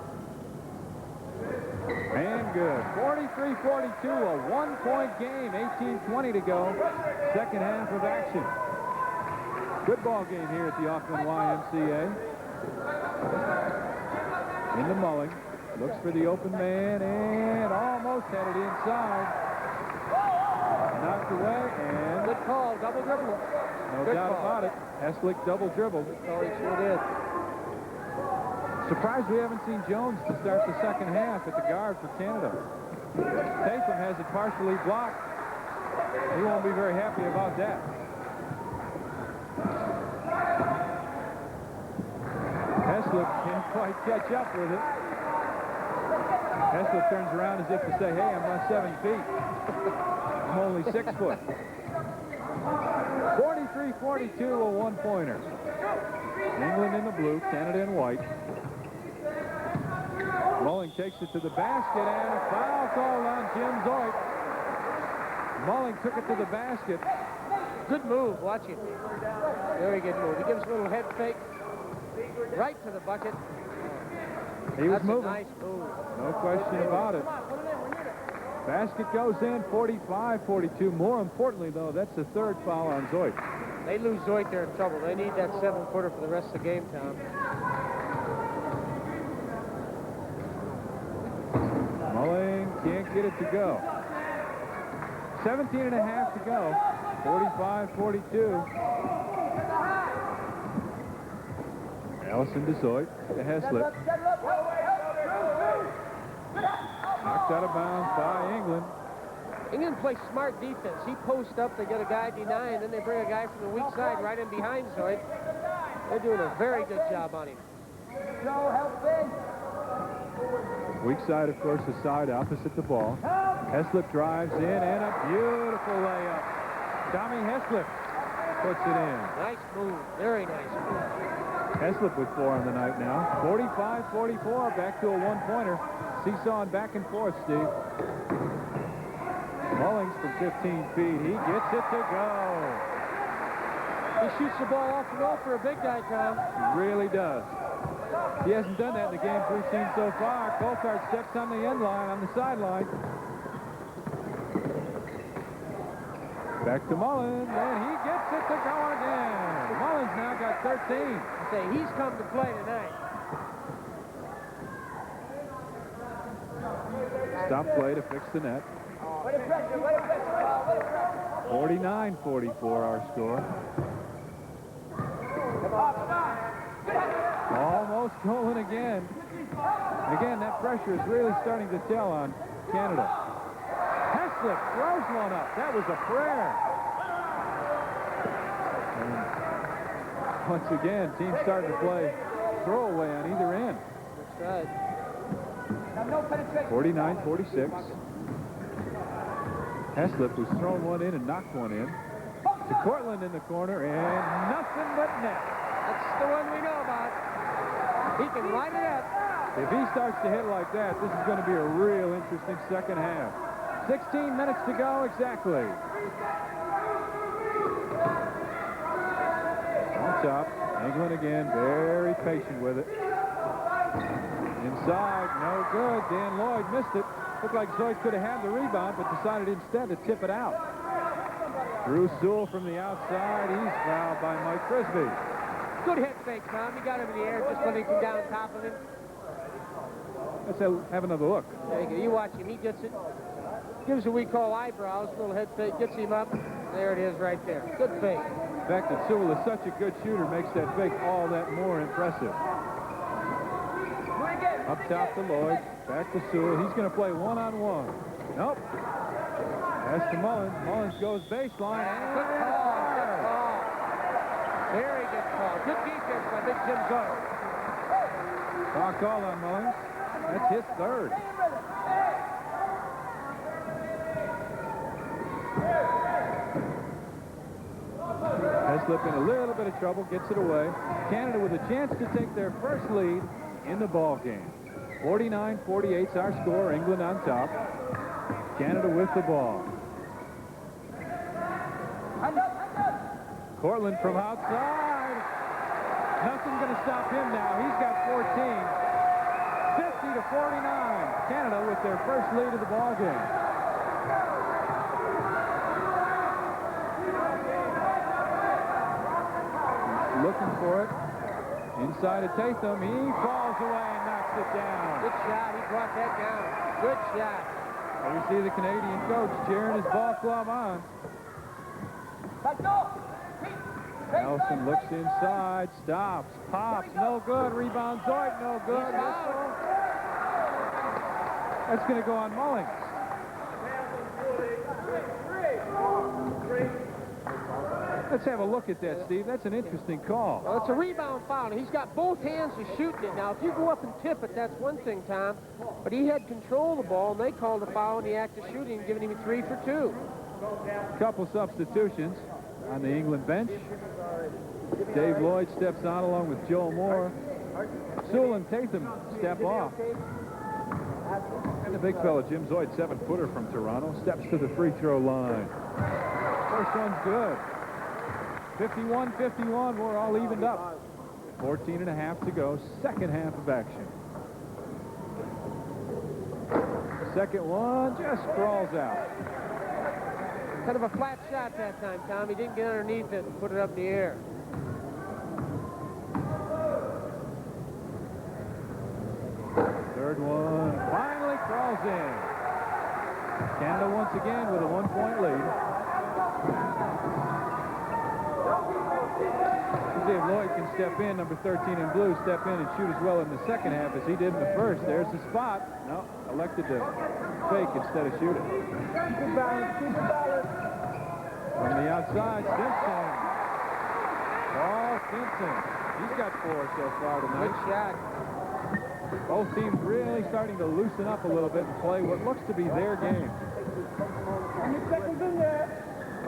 And good. 43-42, a one-point game. 18-20 to go. Second half of action. Good ball game here at the Auckland YMCA. Into Mulling. Looks for the open man and almost had it inside. Knocked away and...
Good call. Double dribble.
No
Good
doubt
call.
about it. Heslick double dribbled.
Oh, he sure did.
Surprised we haven't seen Jones to start the second half at the guard for Canada. Tatum has it partially blocked. He won't be very happy about that. Heslick can't quite catch up with it. Heslick turns around as if to say, hey, I'm not 7 feet. I'm only 6 foot. 43-42, a one-pointer. England in the blue, Canada in white. Mulling takes it to the basket, and a foul called on Jim Zoit. Mulling took it to the basket.
Good move. Watch it. Very good move. He gives a little head fake. Right to the bucket.
He was
That's
moving.
a nice move.
No question about it. Basket goes in, 45-42. More importantly, though, that's the third foul on Zoit.
They lose Zoit, they're in trouble. They need that 7-footer for the rest of the game, Tom.
Mulling can't get it to go. 17 and a half to go. 45-42. Allison to Zoit to Heslip. Knocked out of bounds by England.
England plays smart defense. He posts up, they get a guy denying, then they bring a guy from the weak side right in behind Zoit. They're doing a very good job on him.
Weak side, of course, the side opposite the ball. Heslip drives in, and a beautiful layup. Tommy Heslip puts it in.
Nice move. Very nice move.
Heslip with 4 on the night now. 45-44, back to a one-pointer. Seesawing back and forth, Steve. Mullings from 15 feet. He gets it to go.
He shoots the ball off the roll for a big guy, Tom.
He really does. He hasn't done that in the games we've seen so far. Coulthard steps on the end line, on the sideline. Back to Mullins, and he gets it to go again. Mullins now got 13.
Say, he's come to play tonight.
Stop play to fix the net. 49-44 our score. Almost going again. And again, that pressure is really starting to tell on Canada. Heslip throws one up. That was a prayer. And once again, teams starting to play throwaway on either end.
That's right.
49-46. Heslip was thrown one in and knocked one in. To Cortland in the corner, and nothing but net.
That's the one we know about. He can light it up.
If he starts to hit like that, this is going to be a real interesting second half. 16 minutes to go exactly. On top, England again, very patient with it. Inside, no good. Dan Lloyd missed it. Looked like Zoid could have had the rebound, but decided instead to tip it out. Drew Sewell from the outside. He's fouled by Mike Frisbee.
Good head fake, Tom. He got him in the air just when he came down top of him.
Let's have another look.
There you go. You watch him. He gets it. Gives what we call eyebrows. Little head fake. Gets him up. There it is right there. Good fake.
The fact that Sewell is such a good shooter makes that fake all that more impressive. Up top to Lloyd. Back to Sewell. He's going to play one-on-one. Nope. Pass to Mullins. Mullins goes baseline.
Good call. Good call. Very good call. Good defense by Big Jim Zoe.
Foul call on Mullins. That's his third. Heslip in a little bit of trouble, gets it away. Canada with a chance to take their first lead in the ball game. 49-48 is our score. England on top. Canada with the ball. Cortland from outside. Nothing's going to stop him now. He's got 14. 50-49. Canada with their first lead of the ball game. Looking for it. Inside of Tatham. He falls away and knocks it down.
Good shot. He brought that down. Good shot.
There you see the Canadian coach cheering his ball club on. Nelson looks inside, stops, pops, no good. Rebound Zoid, no good. That's going to go on Mullins. Let's have a look at that, Steve. That's an interesting call.
Well, it's a rebound foul, and he's got both hands to shooting it. Now, if you go up and tip it, that's one thing, Tom. But he had control of the ball, and they called a foul in the act of shooting, giving him 3 for 2.
Couple substitutions on the England bench. Dave Lloyd steps on along with Joe Moore. Sewell and Tatham step off. And the big fella, Jim Zoid, 7-footer from Toronto, steps to the free throw line. First one's good. 51-51, we're all evened up. 14 and a half to go, second half of action. Second one just crawls out.
Kind of a flat shot that time, Tom. He didn't get underneath it and put it up in the air.
Third one finally crawls in. Canada once again with a 1-point lead. Dave Lloyd can step in, number 13 in blue, step in and shoot as well in the second half as he did in the first. There's the spot. No, elected to fake instead of shooting. Keep it balanced, keep it balanced. From the outside, Simpson. Paul Simpson. He's got 4 so far tonight.
Good shot.
Both teams really starting to loosen up a little bit and play what looks to be their game.
10 seconds in there.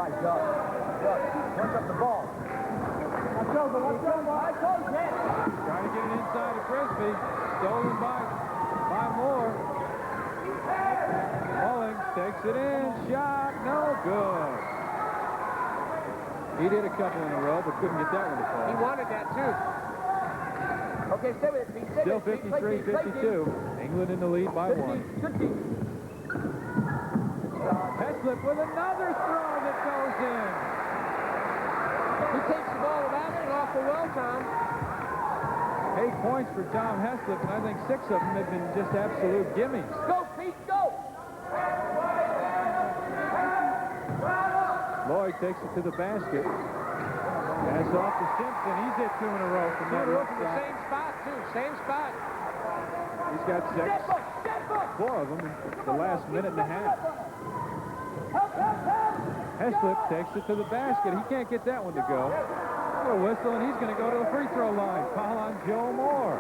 My God. Punch up the ball.
Watch over.
Trying to get it inside of Frisbee. Stolen by Moore. Mullins takes it in. Shot. No good. He did a couple in a row, but couldn't get that one to fall.
He wanted that, too.
Okay, stay with it.
Still 53-52. England in the lead by 1. Heslip with another throw that goes in.
He takes the ball without it awful well, Tom.
8 points for Tom Heslip, and I think 6 of them have been just absolute gimmies.
Go, Pete, go!
Lloyd takes it to the basket. Pass off to Simpson. He's hit 2 in a row from that left
From the
side.
same spot, too. Same spot.
He's got 6. 4 of them in the last minute and a half. Heslip takes it to the basket. He can't get that one to go. A whistle, and he's going to go to the free throw line. Foul on Joe Moore.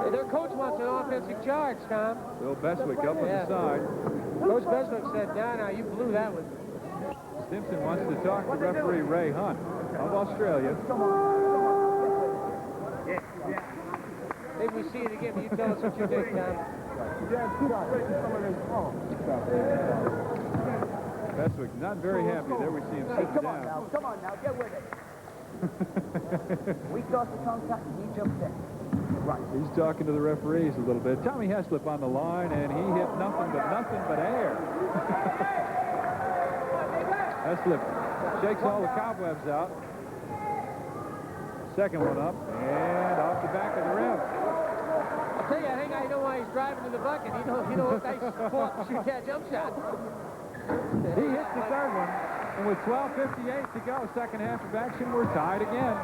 Hey, their coach wants an offensive charge, Tom.
Bill Beswick up on the side.
Coach Beswick said, no, you blew that one.
Simpson wants to talk to referee Ray Hunt of Australia.
Maybe we see it again, but you tell us what you think, Tom.
Beswick not very happy. There we see him sitting
Come
down.
on now, get with it. We tossed the contact and he jumped in. Right.
He's talking to the referees a little bit. Tommy Heslip on the line, and he hit nothing but air. Heslip shakes all the cobwebs out. Second one up, and off the back of the rim.
I'll tell you, I think I know why he's driving to the bucket. He knows nice spot to shoot that jump shot.
He hits the third one, and with 12:58 to go, second half of action, we're tied again.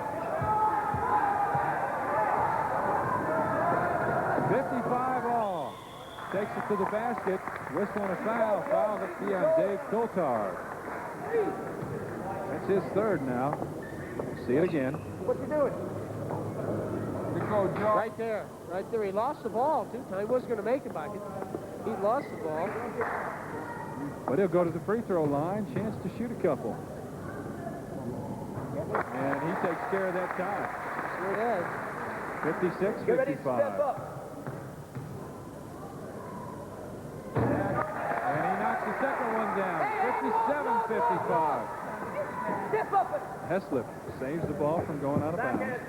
55 all. Takes it to the basket. Whistle and a foul. Foul that's be on Dave Coulthard. That's his third now. See it again.
What you doing? Right there. Right there. He lost the ball 2 times. He wasn't going to make a bucket. He lost the ball.
But he'll go to the free throw line. Chance to shoot a couple. And he takes care of that tie.
Sure does.
56-55.
Get ready to step up.
And he knocks the second one down. 57-55.
Step up.
Heslip saves the ball from going out of bounds.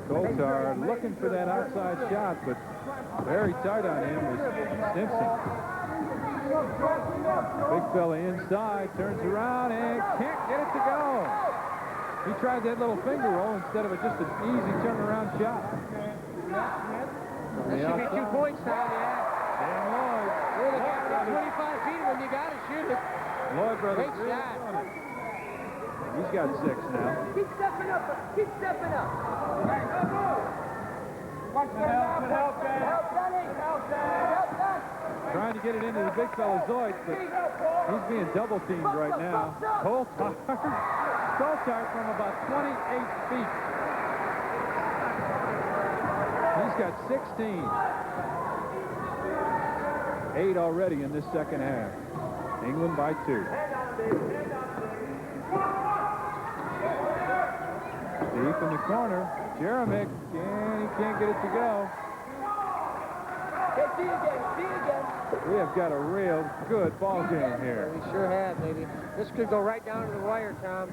Coulthard looking for that outside shot, but very tight on him was Stimson. Big fella inside, turns around and can't get it to go. He tried that little finger roll instead of just an easy turnaround shot.
That should be 2 points now, yeah.
Dan Lloyd.
Really got it 25 feet when you got to shoot it.
Lloyd brothers.
Great shot.
He's got 6 now.
Keep stepping up. Keep stepping up.
Watch that help, Dan.
Help, Danny. Help, Dan.
Trying to get it into the big fella Zoid, but he's being double teamed right now. Coulthard from about 28 feet. He's got 16. 8 already in this second half. England by 2. Deep in the corner. Jeremic, and he can't get it to go.
See again.
We have got a real good ball game here.
We sure have, baby. This could go right down to the wire, Tom.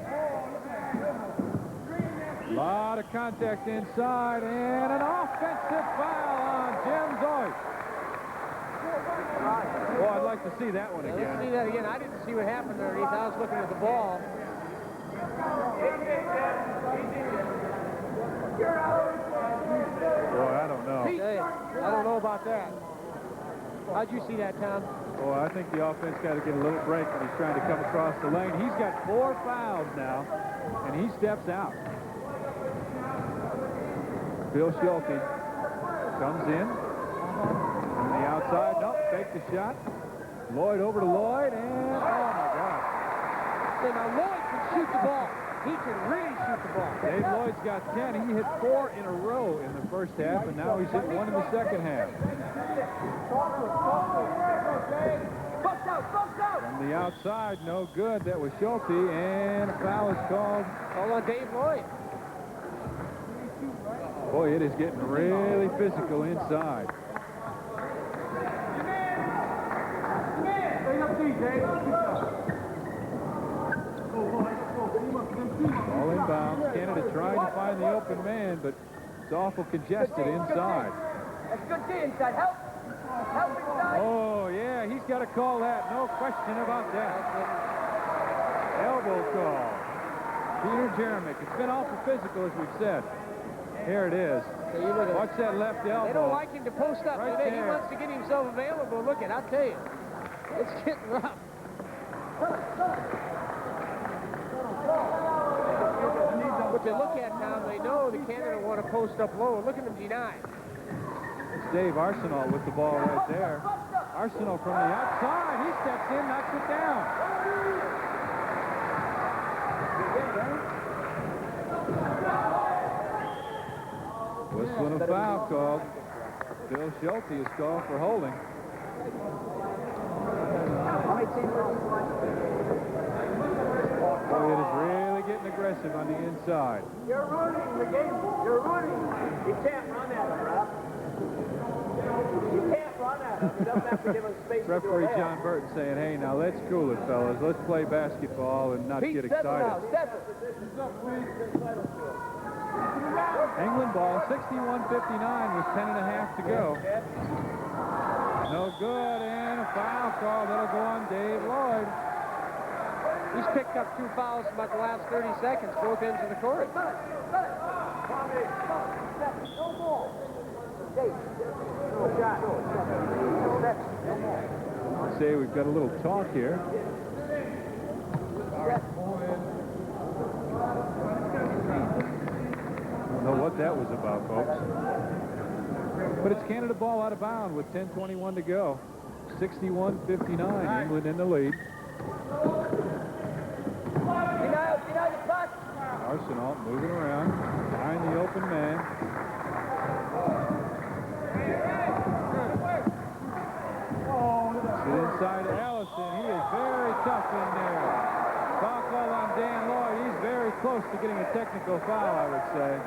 A lot of contact inside, and an offensive foul on Jim Zoid. Well, I'd like to see that one
Let's
again.
see that again. I didn't see what happened underneath. I was looking at the ball.
Boy, I don't know.
Hey, I don't know about that. How'd you see that, Tom?
Boy, I think the offense got to get a little break when he's trying to come across the lane. He's got 4 fouls now, and he steps out. Bill Schulte comes in on the outside. Nope, fake the shot. Lloyd over to Lloyd, and oh my God.
So now Lloyd can shoot the ball. He can really shoot the ball.
Dave Lloyd's got 10. He hit 4 in a row in the first half, and now he's hit 1 in the second half. From the outside, no good. That was Schulte, and a foul is called.
Call on Dave Lloyd.
Boy, it is getting really physical inside. All inbounds. Canada trying to find the open man, but it's awful congested inside.
That's good D inside. Help inside.
Oh, yeah, he's got to call that. No question about that. Elbow call. Peter Jeremic. It's been awful physical, as we've said. Here it is.
So you look at
Watch that left elbow.
They don't like him to post up,
Right
do they?
there.
He wants to get himself available. Look at, I'll tell you. It's getting rough. But they look at Tom, they know the Canada want to post up low. Look at them deny.
It's Dave Arsenal with the ball right there. Arsenal from the outside. He steps in, knocks it down. Whistle and a foul called. Bill Schulte is called for holding. Boy, it is really getting aggressive on the inside.
You're ruining the game. You're ruining. You can't run at him, Ralph. You can't run at him. You don't have to give him space to do
Referee
it.
John Burton saying, hey, now let's cool it, fellas. Let's play basketball and not get excited. England ball, 61-59 with 10.5 to go. No good, and a foul call. That'll go on Dave Lloyd.
He's picked up 2 fouls in about the last 30 seconds, both ends of the court.
I'd say we've got a little talk here. I don't know what what that was about, folks. But it's Canada ball out of bounds with 10:21 to go. 61-59, England in the lead. Arsenal moving around, behind the open man. It's inside to Allison. He is very tough in there. Foul call on Dan Lloyd. He's very close to getting a technical foul, I would say.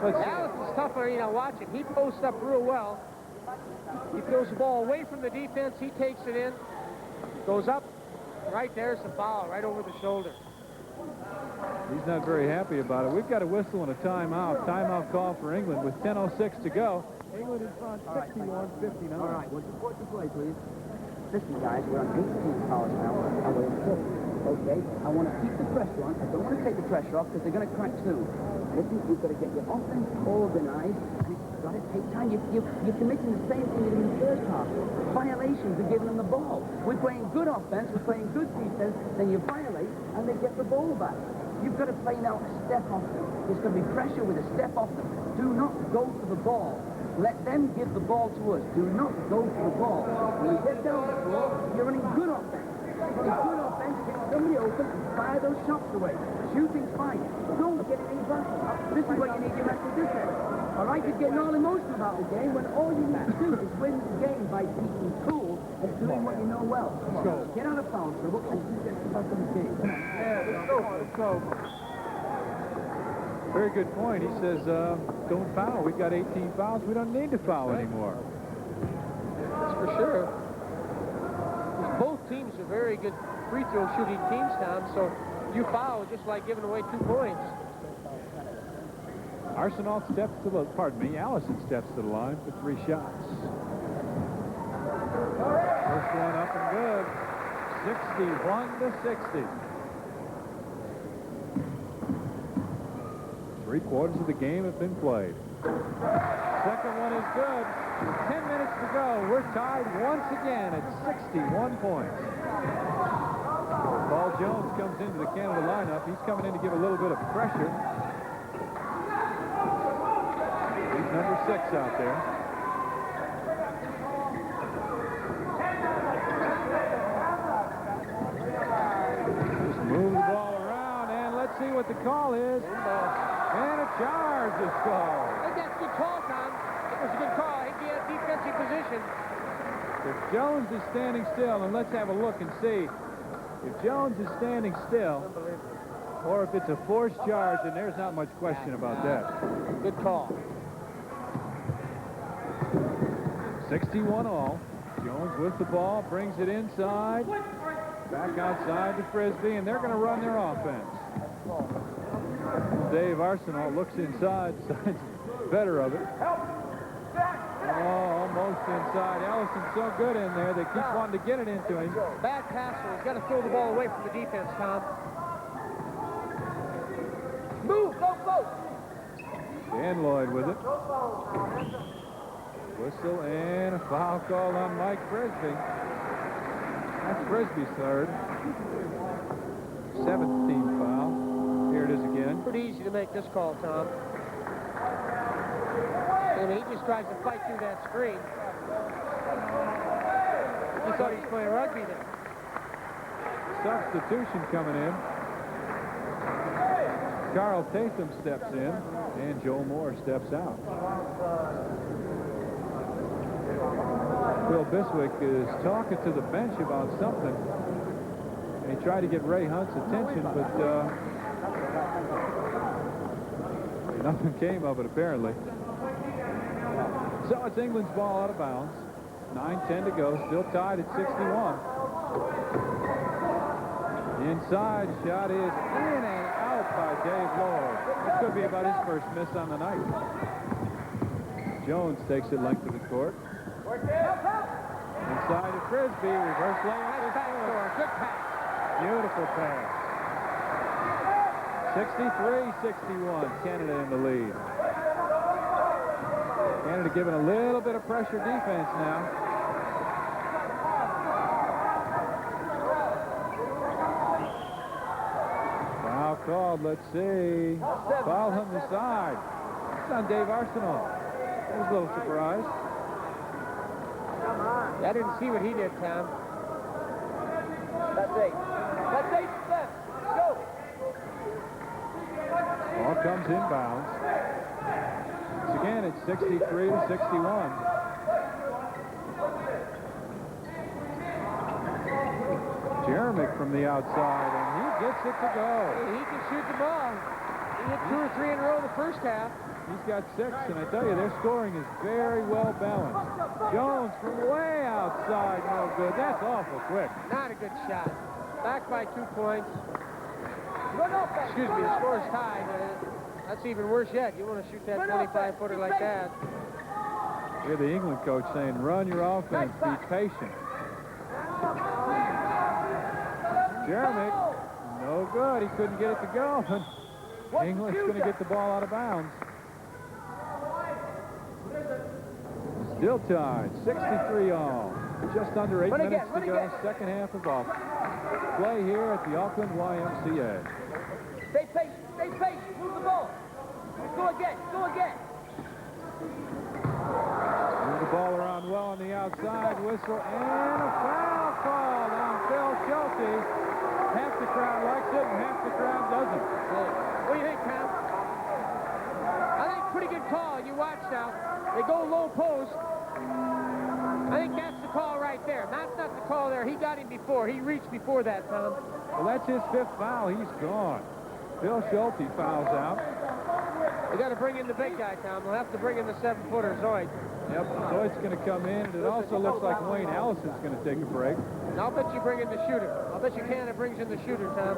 Allison's tougher, watch it. He posts up real well. He throws the ball away from the defense. He takes it in, goes up. Right there's the foul, right over the shoulder.
He's not very happy about it. We've got a whistle and a timeout. Timeout call for England with 10:06 to go. England in front, 61-59.
All right, we'll support the play, please. Listen, guys, we're on 18 fouls now, and we're in 50. Okay? I want to keep the pressure on. I don't want to take the pressure off because they're going to crack soon. Listen, you've got to get your offense organized, and it's got to take time. You're committing the same thing you did in the first half. Violations are giving them the ball. We're playing good offense, we're playing good defense, then you violate, and they get the ball back. You've got to play now a step off them. There's going to be pressure with a step off them. Do not go for the ball. Let them give the ball to us. Do not go for the ball. When you get down the floor, you're running good offense. Running good offense, get somebody open and fire those shots away. Shooting's fine. Don't get anything back. This is what you need your mental discipline. All right, you're getting all emotional about the game when all you need to do is win the game by being cool and doing what you know well. So get out of foul trouble and you get the rest of the game.
Yeah, let's go. Very good point. He says, don't foul. We've got 18 fouls. We don't need to foul anymore.
That's for sure. Both teams are very good free throw shooting teams, Tom, so you foul just like giving away 2 points.
Arsenal steps to the, Allison steps to the line for 3 shots. First one up and good. 61-60. 3/4 of the game have been played. Second one is good. 10 minutes to go. We're tied once again at 61 points. Paul Jones comes into the Canada lineup. He's coming in to give a little bit of pressure. He's number 6 out there. Just move the ball around, and let's see what the call is. And a charge is called.
I think that's a good call, Tom. It was a good call. He'd be in a defensive position.
If Jones is standing still, and let's have a look and see. If Jones is standing still, or if it's a forced charge, then there's not much question about that.
Good call.
61 all. Jones with the ball, brings it inside. Back outside to Frisbee, and they're going to run their offense. Dave Arsenal looks inside, signs better of it. Oh, almost inside. Allison's so good in there, they keep wanting to get it into him.
Bad passer. He's got to throw the ball away from the defense, Tom. Move, go.
Dan Lloyd with it. Whistle and a foul called on Mike Frisbee. That's Frisbee's third. 17th foul. Here it is again.
Pretty easy to make this call, Tom. And he just tries to fight through that screen. He thought he was playing rugby there.
Substitution coming in. Carl Tatham steps in, and Joe Moore steps out. Phil Biswick is talking to the bench about something. And he tried to get Ray Hunt's attention, but nothing came of it, apparently. So it's England's ball out of bounds. 9:10 to go, still tied at 61. The inside shot is in and out by Dave Lloyd. It could be about his first miss on the night. Jones takes it length of the court. Inside to Frisbee, reverse layup.
Good pass.
Beautiful pass. 63-61, Canada in the lead. Canada giving a little bit of pressure defense now. Foul called. Let's see. Foul on the side. It's on Dave Arsenal. That was a little surprise.
I didn't see what he did, Tom.
That's 8. That's 8 left. Go.
Ball comes inbounds. Once again, it's 63 to 61. Jeremic from the outside, and he gets it to go.
He can shoot the ball. He hit 2 or 3 in a row in the first half.
He's got 6, and I tell you, their scoring is very well balanced. Jones from way outside, no good. That's awful quick.
Not a good shot. Back by 2 points. Excuse me, the score's tied. That's even worse yet. You want to shoot that 25-footer like that.
Hear the England coach saying, run your offense, be patient. Jeremic, no good. He couldn't get it to go. England's going to get the ball out of bounds. Still tied, 63 all. Just under 8 minutes to go, second half of ball play here at the Auckland YMCA.
Stay patient. Stay patient. Move the ball. Go again. Go again.
Move the ball around well on the outside. Whistle and a foul called on Phil Schulte. Half the crowd likes it and half the crowd doesn't.
What do you think, Tom? I think pretty good call. You watch now. They go low post. I think that's the call right there. That's not the call there. He got him before. He reached before that, Tom.
Well, that's his 5th foul. He's gone. Phil Schulte fouls out.
They got to bring in the big guy, Tom. They'll have to bring in the 7-footer, Zoid.
Yep, Zoid's going to come in, and it also looks like Wayne Allison's going to take a break.
And I'll bet you bring in the shooter. I'll bet you Canada brings in the shooter, Tom.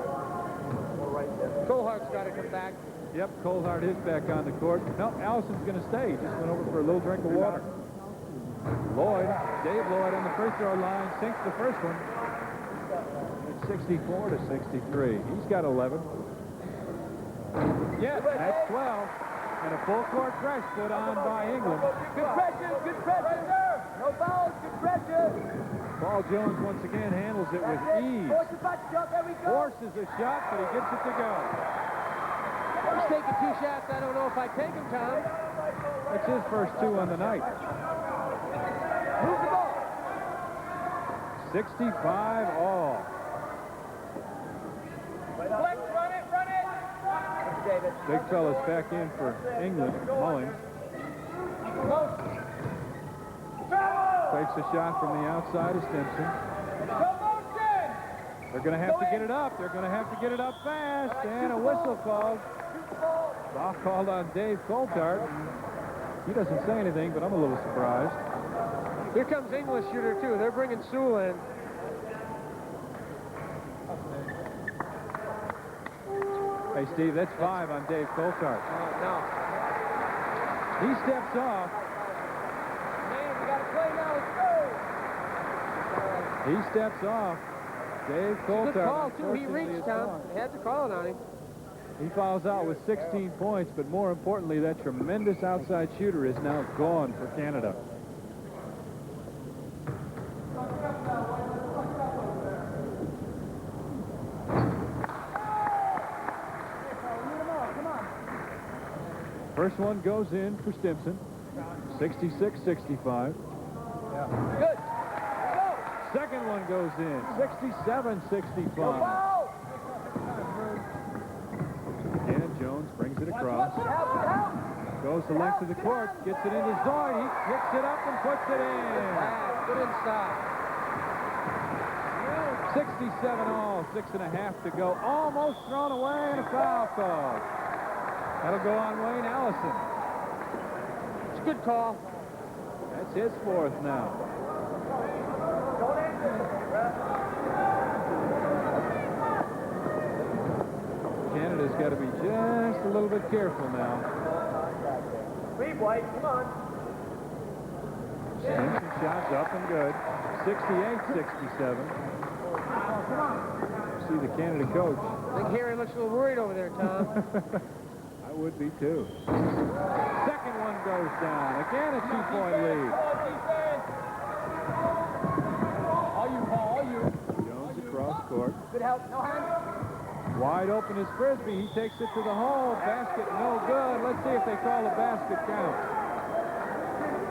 Coulthard's got to come back.
Yep, Coulthard is back on the court. No, Allison's going to stay. He just went over for a little drink of water. Lloyd, Dave Lloyd on the free throw line, sinks the first one. It's 64 to 63. He's got 11. Yeah, that's 12. And a full court press put on by England.
Good pressure. Good pressure. No fouls. Good pressure.
Paul Jones once again handles it with ease.
Force the back shot. There we go.
Forces a shot, but he gets it to go.
He's taking 2 shots. I don't know if I take him, Tom.
That's his first 2 on the night.
Move the ball.
65 all.
Flex, run it. David.
Big fella's back in for England. Mullins takes a shot from the outside of Stimson. They're going to have to get it up. They're going to have to get it up fast. And a whistle called. Foul called on Dave Coulthard. He doesn't say anything, but I'm a little surprised.
Here comes English shooter, too. They're bringing Sewell in.
Hey, Steve, that's 5 on Dave Coulthard.
No.
He steps off.
Man, we got to play now. Let's go.
He steps off. Dave Coulthard.
Good call, too. He reached, Tom. They had to call it on him.
He fouls out with 16 points, but more importantly, that tremendous outside shooter is now gone for Canada. First one goes in for Stimson. 66-65.
Good.
Second one goes in. 67-65. And Jones brings it across. Goes the length of the court. Gets it into Zoid. He picks it up and puts it in.
Good inside.
67 all. 6.5 to go. Almost thrown away and a foul call. That'll go on Wayne Allison.
It's a good call.
That's his 4th now. Canada's got to be just a little bit careful now.
Come on.
Stimson shots up and good. 68-67. See the Canada coach.
I think Harry looks a little worried over there, Tom.
I would be too. Second one goes down. Again a 2-point lead.
All you, Paul, all you.
Jones across court.
Good help. No hands.
Wide open is Frisbee. He takes it to the hole. Basket no good. Let's see if they call the basket count.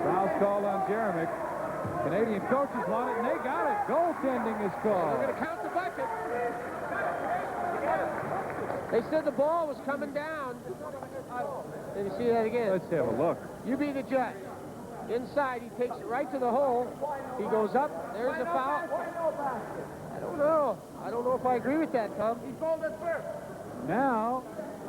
Foul's called on Jeremic. Canadian coaches want it, and they got it. Goaltending is called.
They're going to count the bucket. They said the ball was coming down. Let me see that again.
Let's have a look.
You be the judge. Inside, he takes it right to the hole. He goes up. There's a foul. I don't know. I don't know if I agree with that, Tom. He called it first.
Now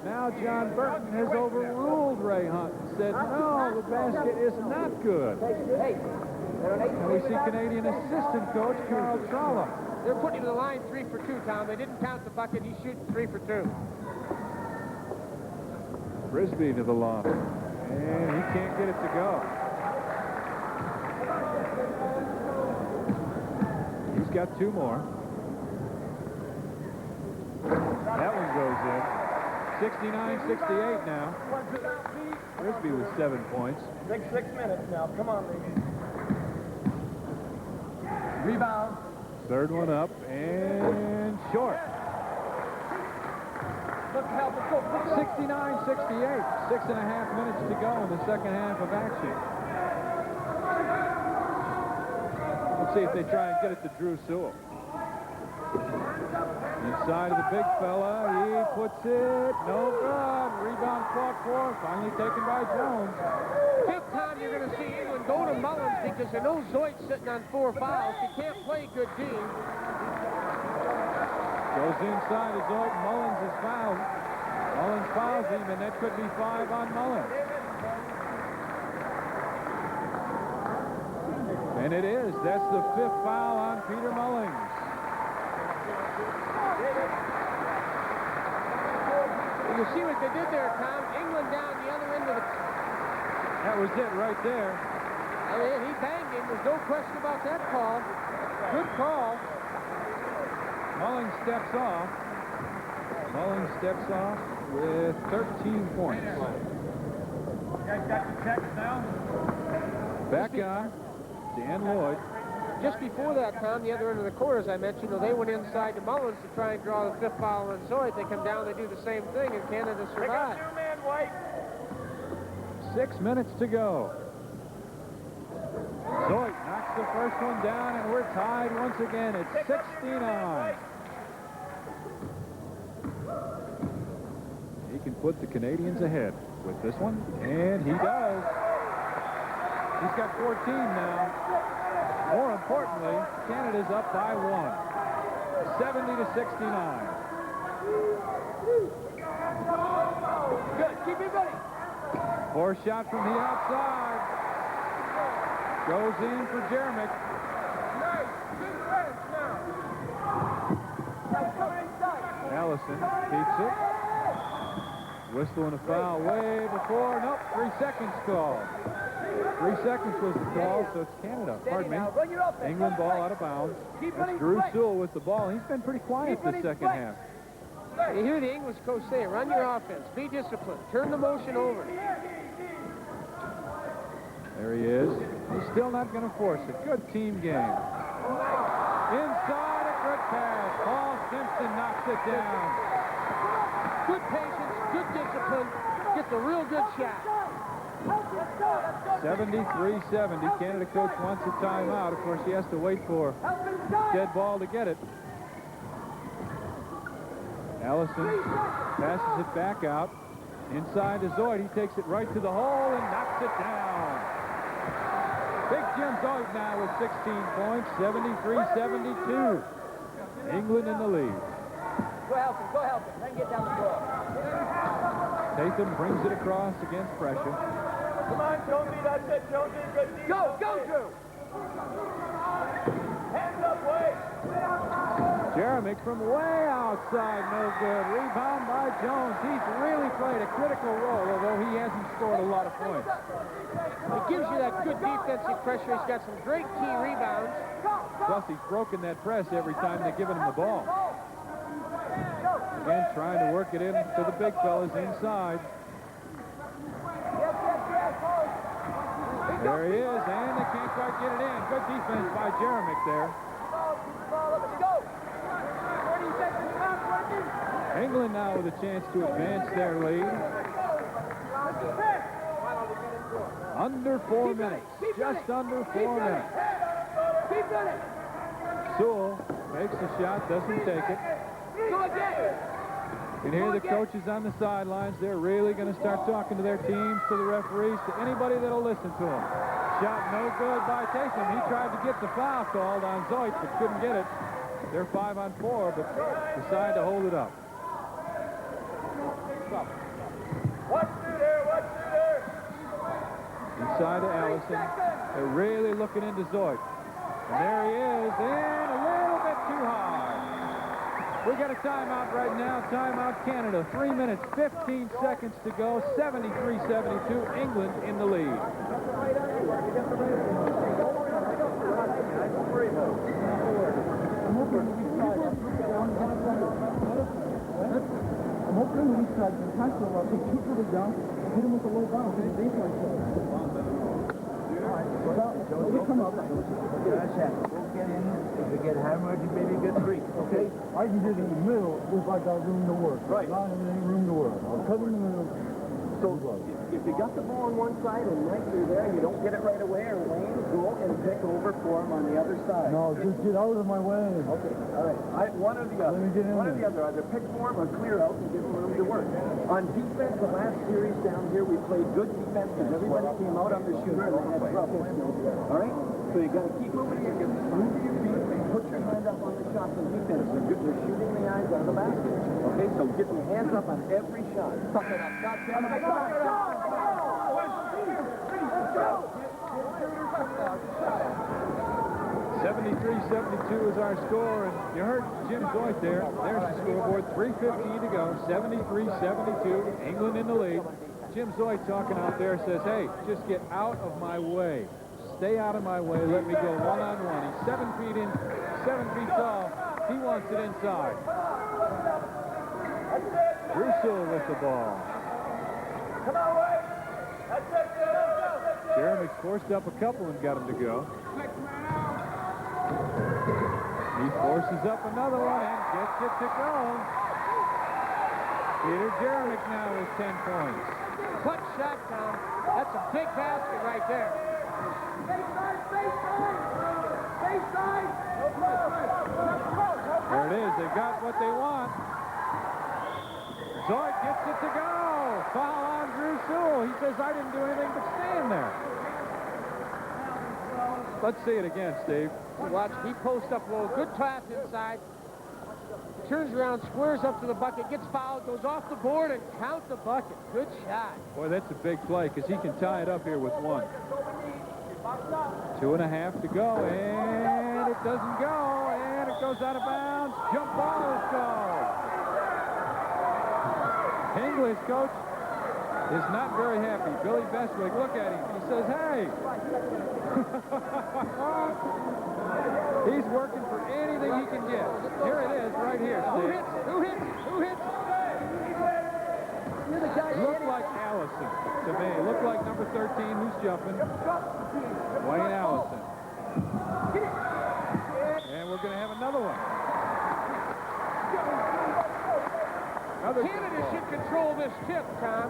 John Burton has overruled Ray Hunt and said, no, the basket is not good. And we see Canadian assistant coach Carl Trollop.
They're putting him to the line 3 for 2, Tom. They didn't count the bucket. He's shooting 3 for 2.
Frisbee to the line. And he can't get it to go. He's got 2 more. That one goes in. 69-68 now. Frisbee with 7 points.
Big 6 minutes now. Come on, baby.
Rebound.
Third one up and short. 69-68. 6.5 minutes to go in the second half of action. Let's see if they try and get it to Drew Sewell. Inside of the big fella, he puts it, no good. Rebound fought for, finally taken by Jones.
Fifth time you're going to see England go to Mullins because they know Zoid's sitting on 4 fouls. He can't play good D.
Goes inside of Zoid, Mullins is fouled. Mullins fouls him, and that could be 5 on Mullins. And it is. That's the 5th foul on Peter Mullins.
You see what they did there, Tom? England down the other end of the...
That was it right there.
I mean, he banged him. There's no question about that call. Good call.
Mullins steps off. Mullins steps off with 13 points.
You guys got your checks now?
Back on Dan Lloyd.
Just before that, Tom, the other end of the court, as I mentioned, they went inside to Mullins to try and draw the 5th foul on Zoid. They come down, they do the same thing, and Canada survives.
6 minutes to go. Zoid knocks the first one down, and we're tied once again at 69. He can put the Canadians ahead with this one, and he does. He's got 14 now. More importantly, Canada's up by 1. 70-69.
Good, keep it ready.
4 shot from the outside. Goes in for Jeremic.
Nice, good defense now.
Allison keeps it. Whistle and a foul way before. Nope, 3 seconds call. 3 seconds was the call, so it's Canada. Pardon me. England ball out of bounds. It's Drew Sewell with the ball. He's been pretty quiet this second half.
You hear the English coach say, run your offense, be disciplined, turn the motion over.
There he is. He's still not going to force it. Good team game. Inside, a good pass. Paul Simpson knocks it down.
Good patience, good discipline, gets a real good shot.
73-70. Canada coach wants a timeout. Of course, he has to wait for dead ball to get it. Allison passes it back out. Inside to Zoid. He takes it right to the hole and knocks it down. Big Jim Zoid now with 16 points. 73-72. England in the lead.
Go help him, then get down the floor.
Tatham brings it across against pressure.
Come on, Jonesy, that's it, Jonesy. Good D.
Go, Drew.
Hands up, way.
Jeremic from way outside, no good. Rebound by Jones. He's really played a critical role, although he hasn't scored a lot of points.
It gives you that good defensive pressure. He's got some great key rebounds.
Plus, he's broken that press every time they've given him the ball. Again, trying to work it in to the big fellas inside. There he is, and they can't quite get it in. Good defense by Jeremic there. England now with a chance to advance their lead. Under 4 minutes. Just under 4 minutes. Sewell makes the shot, doesn't take it. You can hear the coaches on the sidelines. They're really going to start talking to their teams, to the referees, to anybody that'll listen to them. Shot no good by Taysom. He tried to get the foul called on Zoit, but couldn't get it. They're 5 on 4, but decide to hold it up. Inside to Allison. They're really looking into Zoit. And there he is, and a little bit too hard. We got a timeout right now. Timeout Canada. 3 minutes, 15 seconds to go. 73-72. England in the lead.
I'm hoping we try to catch them up, keep it down, hit him with a low bounce in the baseline shot. Well, we come up.
We'll get in. If we get hammered, you maybe get free. Okay?
I can get in the middle, just like I room to work. Right. Not in any room to work. I'll cut in the middle.
So if you got the ball on one side and Mike, you're there, you don't get it right away, or Wayne, go and pick over for him on the other side.
No, just get out of my way.
Okay, all right. One or the other. One or the other. Either pick for him or clear out and give him room to work. On defense, the last series down here, we played good defense because everybody came out on the shooter and they had trouble. All right? So you got to keep moving your feet, put your hand up on the shots on defense. They're shooting the eyes out of the basket. Okay, so get your hands up on every shot. Suck it up. God damn it.
73-72 is our score, and you heard Jim Zoit there. There's the scoreboard, 3:15 to go, 73-72, England in the lead. Jim Zoit talking out there says, hey, just get out of my way. Stay out of my way, let me go one-on-one. He's 7 feet in, 7 feet tall. He wants it inside. Russell with the ball. Jeremy's forced up a couple and got him to go. He forces up another one and gets it to go. Peter Jeremy now with 10 points.
Clutch shot, Tom. That's a big basket right there.
There it is. They got what they want. Zoid gets it to go. Foul on Drew Sewell. He says, I didn't do anything but stand there. Let's see it again, Steve.
Watch, he posts up low. Good pass inside. Turns around, squares up to the bucket, gets fouled, goes off the board, and count the bucket. Good shot.
Boy, that's a big play because he can tie it up here with 1. 2.5 to go, and it doesn't go, and it goes out of bounds. Jump ball is called. English coach is not very happy. Billy Bestwick, look at him. He says, hey. He's working for anything he can get. Here it is, right here.
Who hits? Who hits? Who hits?
Looked like Allison to me. Looked like number 13 who's jumping. Wayne Allison. And we're going to have another one.
Canada should control this tip, Tom.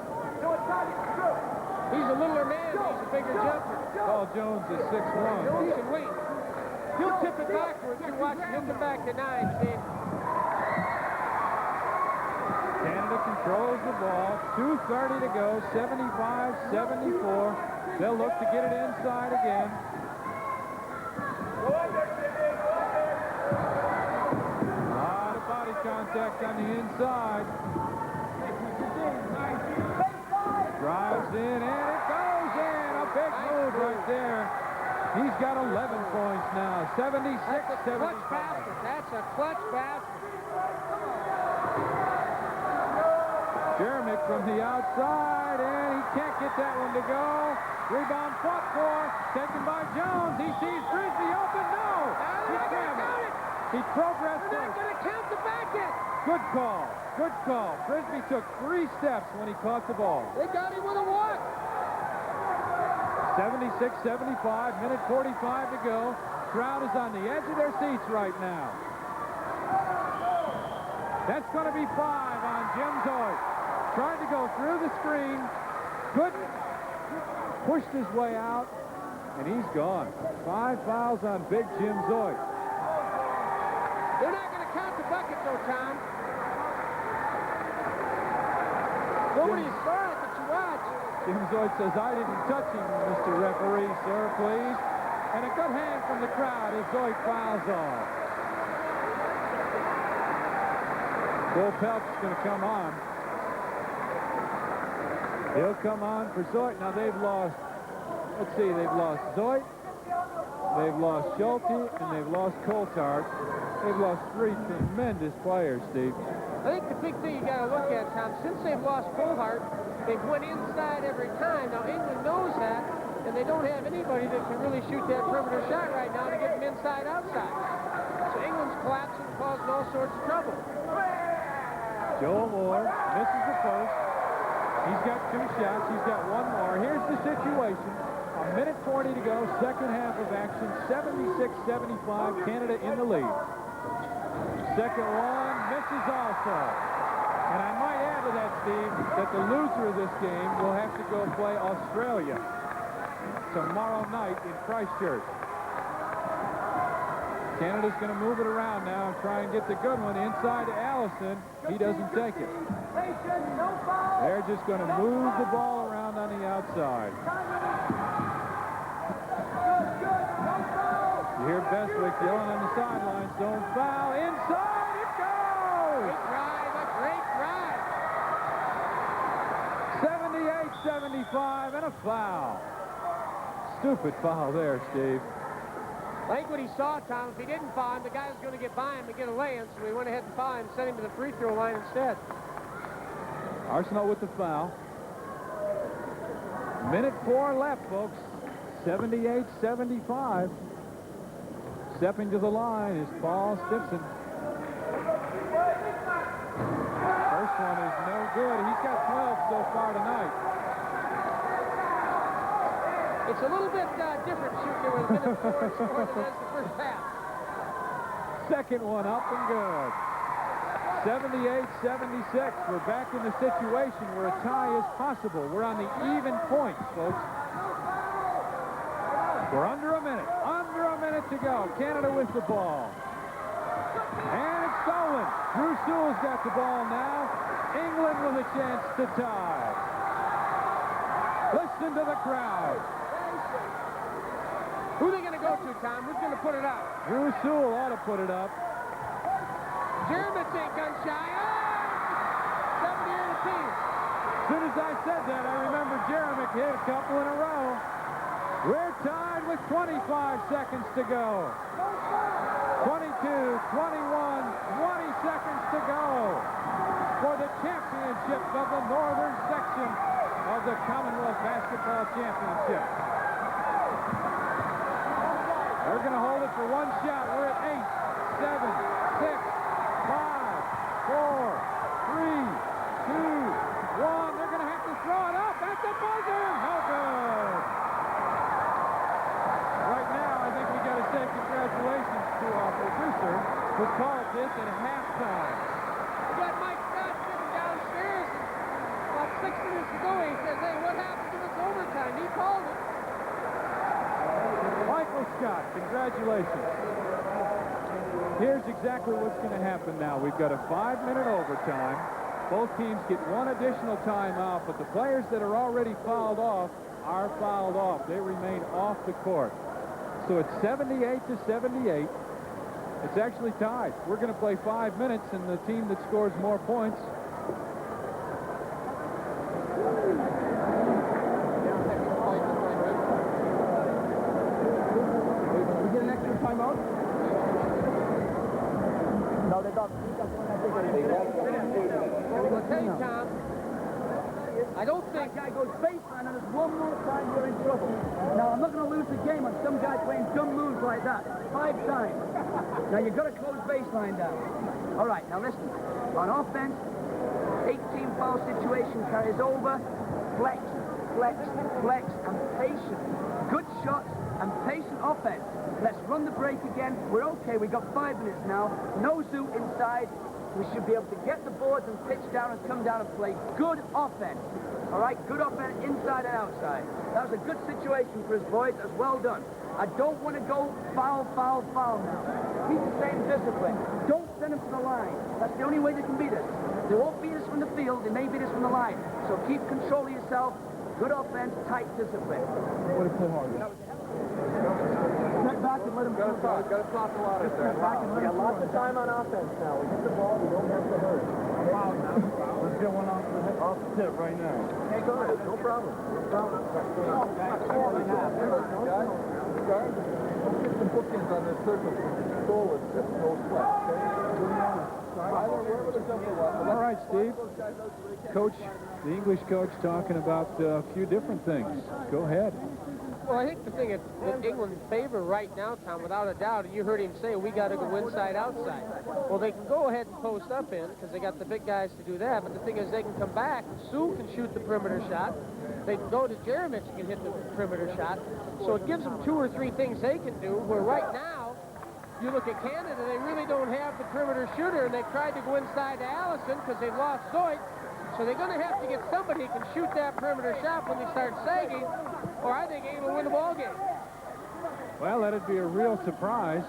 He's a littler man. He's a bigger jumper.
Paul Jones is 6'1".
Jones can wait. He'll tip it backwards. You watch him come back to 9, Steve.
Canada controls the ball. 2:30 to go. 75-74. They'll look to get it inside again. A lot of body contact on the inside. Drives in, and it goes in. A big move right there. He's got 11 points now. 76-75.
That's a clutch basket. That's a clutch basket.
Jeremy from the outside, and he can't get that one to go. Rebound fought for, taken by Jones. He sees Frisbee open. No! He progressed.
They're not going to count the backet.
Good call. Good call. Frisbee took 3 steps when he caught the ball.
They got him with a walk.
76-75, minute 45 to go. Crowd is on the edge of their seats right now. That's going to be 5 on Jim Zoid. Tried to go through the screen, couldn't, pushed his way out, and he's gone. 5 fouls on big Jim Zoid.
They're not going to count the bucket, though, Tom. Nobody saw it, but you watch.
Jim Zoid says, I didn't touch him, Mr. Referee, sir, please. And a good hand from the crowd as Zoid fouls off. Bill Peltz is going to come on. He'll come on for Zoid. Now they've lost, let's see, they've lost Zoid, they've lost Schulte, and they've lost Coulthard. They've lost 3 tremendous players, Steve.
I think the big thing you got to look at, Tom, since they've lost Coulthard, they've went inside every time. Now England knows that, and they don't have anybody that can really shoot that perimeter shot right now to get them inside outside. So England's collapsing, causing all sorts of trouble.
Joel Moore misses the first. He's got 2 shots. He's got 1 more. Here's the situation. A minute 40 to go. Second half of action. 76-75. Canada in the lead. Second one misses also. And I might add to that, Steve, that the loser of this game will have to go play Australia tomorrow night in Christchurch. Canada's going to move it around now and try and get the good one inside to Allison. He doesn't take it. They're just going to move the ball around on the outside. You hear Bestwick yelling on the sidelines, don't foul. Inside it goes!
Great drive, a great drive.
78-75 and a foul. Stupid foul there, Steve.
I think what he saw, Tom, if he didn't foul him, the guy was going to get by him and get a lay-in, so he went ahead and fouled him and sent him to the free throw line instead.
Arsenal with the foul. Minute 4 left, folks. 78-75. Stepping to the line is Paul Stimson. First one is no good. He's got 12 so far tonight.
It's a little bit different shooting with a minute 4 score than the first half.
Second one up and good. 78-76. We're back in the situation where a tie is possible. We're on the even points, folks. We're under a minute. Under a minute to go. Canada with the ball. And it's stolen. Drew Sewell's got the ball now. England with a chance to tie. Listen to the crowd.
Who are they going to go to, Tom? Who's going to put it up?
Drew Sewell ought to put it up.
Germans ain't gun shy. Oh! 78 apiece.
As soon as I said that, I remember Jeremic hit a couple in a row. We're tied with 25 seconds to go. 22, 21, 20 seconds to go for the championship of the northern section of the Commonwealth Basketball Championship. They're going to hold it for 1 shot. We're at 8, 7, 6, 5, 4, 3, 2, 1. They're going to have to throw it up at the buzzer. No good. Right now, I think we got to say congratulations to our producer who called this at halftime.
We got Mike Scott sitting downstairs. About 6 minutes ago, he says, hey, what happened to this overtime? He called it.
Michael Scott, congratulations. Here's exactly what's going to happen now. We've got a 5-minute overtime. Both teams get 1 additional timeout, but the players that are already fouled off are fouled off. They remain off the court. So it's 78-78. It's actually tied. We're going to play 5 minutes, and the team that scores more points.
We get an extra timeout? No, they don't.
Well, tell you, Tom, I don't think...
That guy goes baseline, and there's 1 more time you're in trouble. Now, I'm not going to lose the game on some guy playing dumb moves like that. 5 times. Now, you've got to close baseline down. All right, now listen. On offense, 18 foul situation carries over. Flex, flex, flex, and patient. Good shots and patient offense. Let's run the break again. We're okay. We've got 5 minutes now. No Zoo inside. we should be able to get the boards and pitch down and come down and play good offense. All right, good offense inside and outside. That was a good situation for us, boys. That's well done. I don't want to go foul now. Keep the same discipline. Don't send them to the line. That's the only way they can beat us. They won't beat us from the field. They may beat us from the line. So keep control of yourself. Good offense, tight discipline.
What is so hard?
Step back and let him go. Got to slot a lot of there. We got lots of time on offense now. We get the ball. We don't have to hurry.
Foul now. Let's get one off the tip right now.
Hey, go ahead. No problem. No problem. Guys, let's get some bookends on this surface. Control it. Just no sweat.
All right, Steve. Coach, the English coach, talking about a few different things. Go ahead.
Well, I think the thing that England's favor right now, Tom, without a doubt, and you heard him say, we got to go inside, outside. Well, they can go ahead and post up in, because they got the big guys to do that, but the thing is they can come back. Sue can shoot the perimeter shot. They can go to Jeremy and can hit the perimeter shot. So it gives them 2 or 3 things they can do, where right now, you look at Canada, they really don't have the perimeter shooter, and they've tried to go inside to Allison because they've lost Zoid. So they're going to have to get somebody who can shoot that perimeter shot when they start sagging, or I think England will win the ball game.
Well, that'd be a real surprise.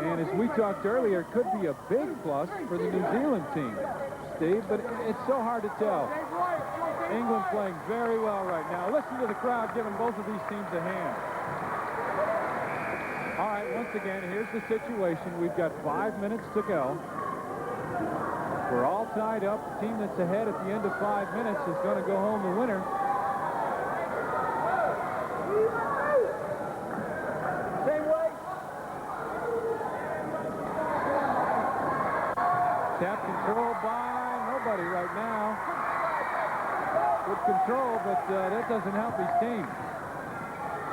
And as we talked earlier, it could be a big plus for the New Zealand team, Steve, but it's so hard to tell. England playing very well right now. Listen to the crowd giving both of these teams a hand. All right, once again, here's the situation. We've got 5 minutes to go. We're all tied up. The team that's ahead at the end of 5 minutes is going to go home the winner.
Same way.
Tap control by nobody right now. Good control, but that doesn't help his team.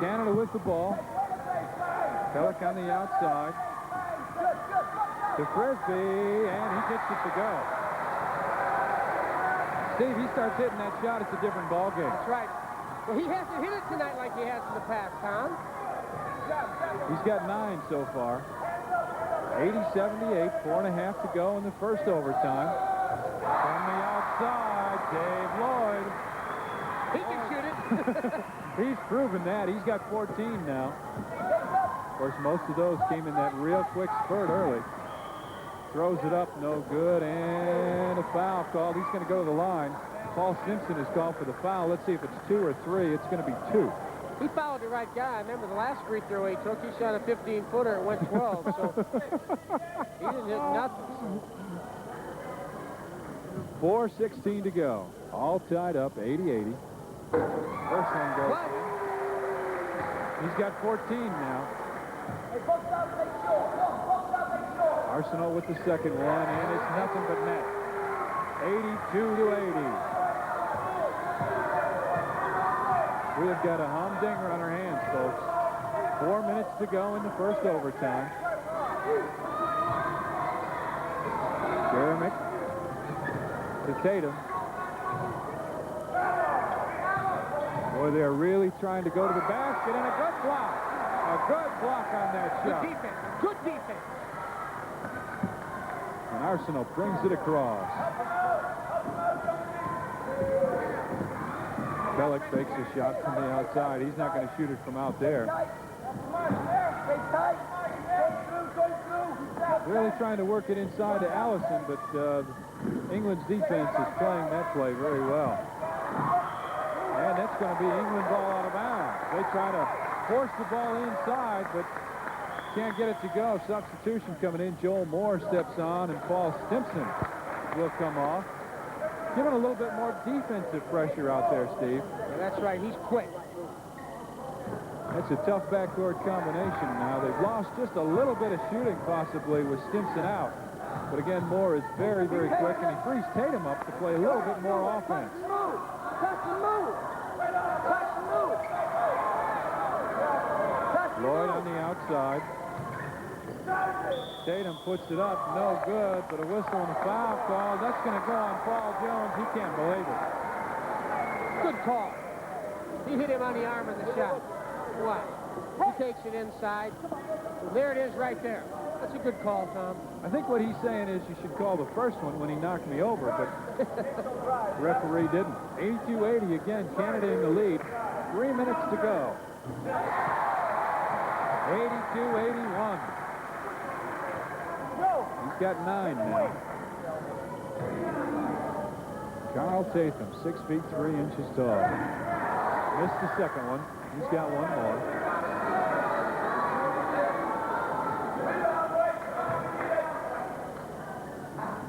Canada with the ball. Pellick on the outside. To Frisbee, and he gets it to go. Steve, he starts hitting that shot, it's a different ball game.
That's right. Well, he hasn't hit it tonight like he has in the past, Tom.
He's got 9 so far. 80-78, 4.5 to go in the first overtime. From the outside, Dave Lloyd.
He can shoot it.
He's proven that. He's got 14 now. Of course, most of those came in that real quick spurt early. Throws it up, no good, and a foul called. He's going to go to the line. Paul Simpson is called for the foul. Let's see if it's 2 or 3. It's going to be 2.
He fouled the right guy. I remember the last free throw he took. He shot a 15-footer. It went 12, so he didn't hit nothing.
4:16 to go. All tied up, 80-80. First one goes in. He's got 14 now. Arsenal with the second one, and it's nothing but net. 82-80. We have got a humdinger on our hands, folks. 4 minutes to go in the first overtime. Jeremy to Tatum. Boy, they're really trying to go to the basket, and a good block. A good block on that shot.
Good defense. Good defense.
And Arsenal brings it across. Pellick fakes a shot from the outside. He's not going to shoot it from out there. Really trying to work it inside to Allison, but England's defense is playing that play very well. And that's going to be England ball out of bounds. They try to force the ball inside, but can't get it to go. Substitution coming in. Joel Moore steps on, and Paul Simpson will come off. Giving a little bit more defensive pressure out there, Steve.
Yeah, that's right. He's quick.
That's a tough backcourt combination now. They've lost just a little bit of shooting, possibly, with Simpson out. But again, Moore is very, very quick, and he frees Tatum up to play a little bit more offense. Lloyd on the outside. Tatum puts it up, no good, but a whistle and a foul call. That's going to go on Paul Jones. He can't believe it.
Good call. He hit him on the arm in the shot. Why? He takes it inside. Well, there it is right there. That's a good call, Tom.
I think what he's saying is you should call the first one when he knocked me over, but the referee didn't. 82-80 again, Canada in the lead. 3 minutes to go. 82-81. He's got 9 now. Carl Tatham, 6 feet 3 inches tall. Missed the second one. He's got one more.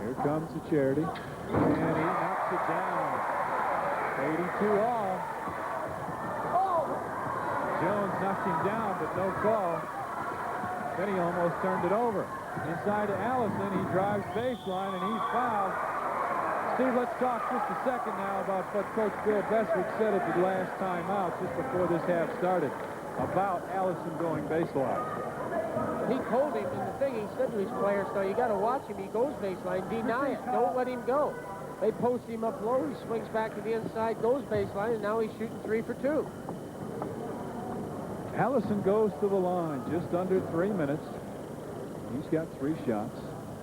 Here comes the charity. And he knocks it down. 82 all. Jones knocked him down, but no call. Then he almost turned it over. Inside to Allison. He drives baseline, and he's fouled. Steve, let's talk just a second now about what Coach Bill Beswick said at the last time out, just before this half started, about Allison going baseline.
He told him, and the thing he said to his players, so you got to watch him. He goes baseline, deny it. Don't let him go. They post him up low. He swings back to the inside, goes baseline, and now he's shooting 3 for 2.
Allison goes to the line just under 3 minutes. He's got 3 shots.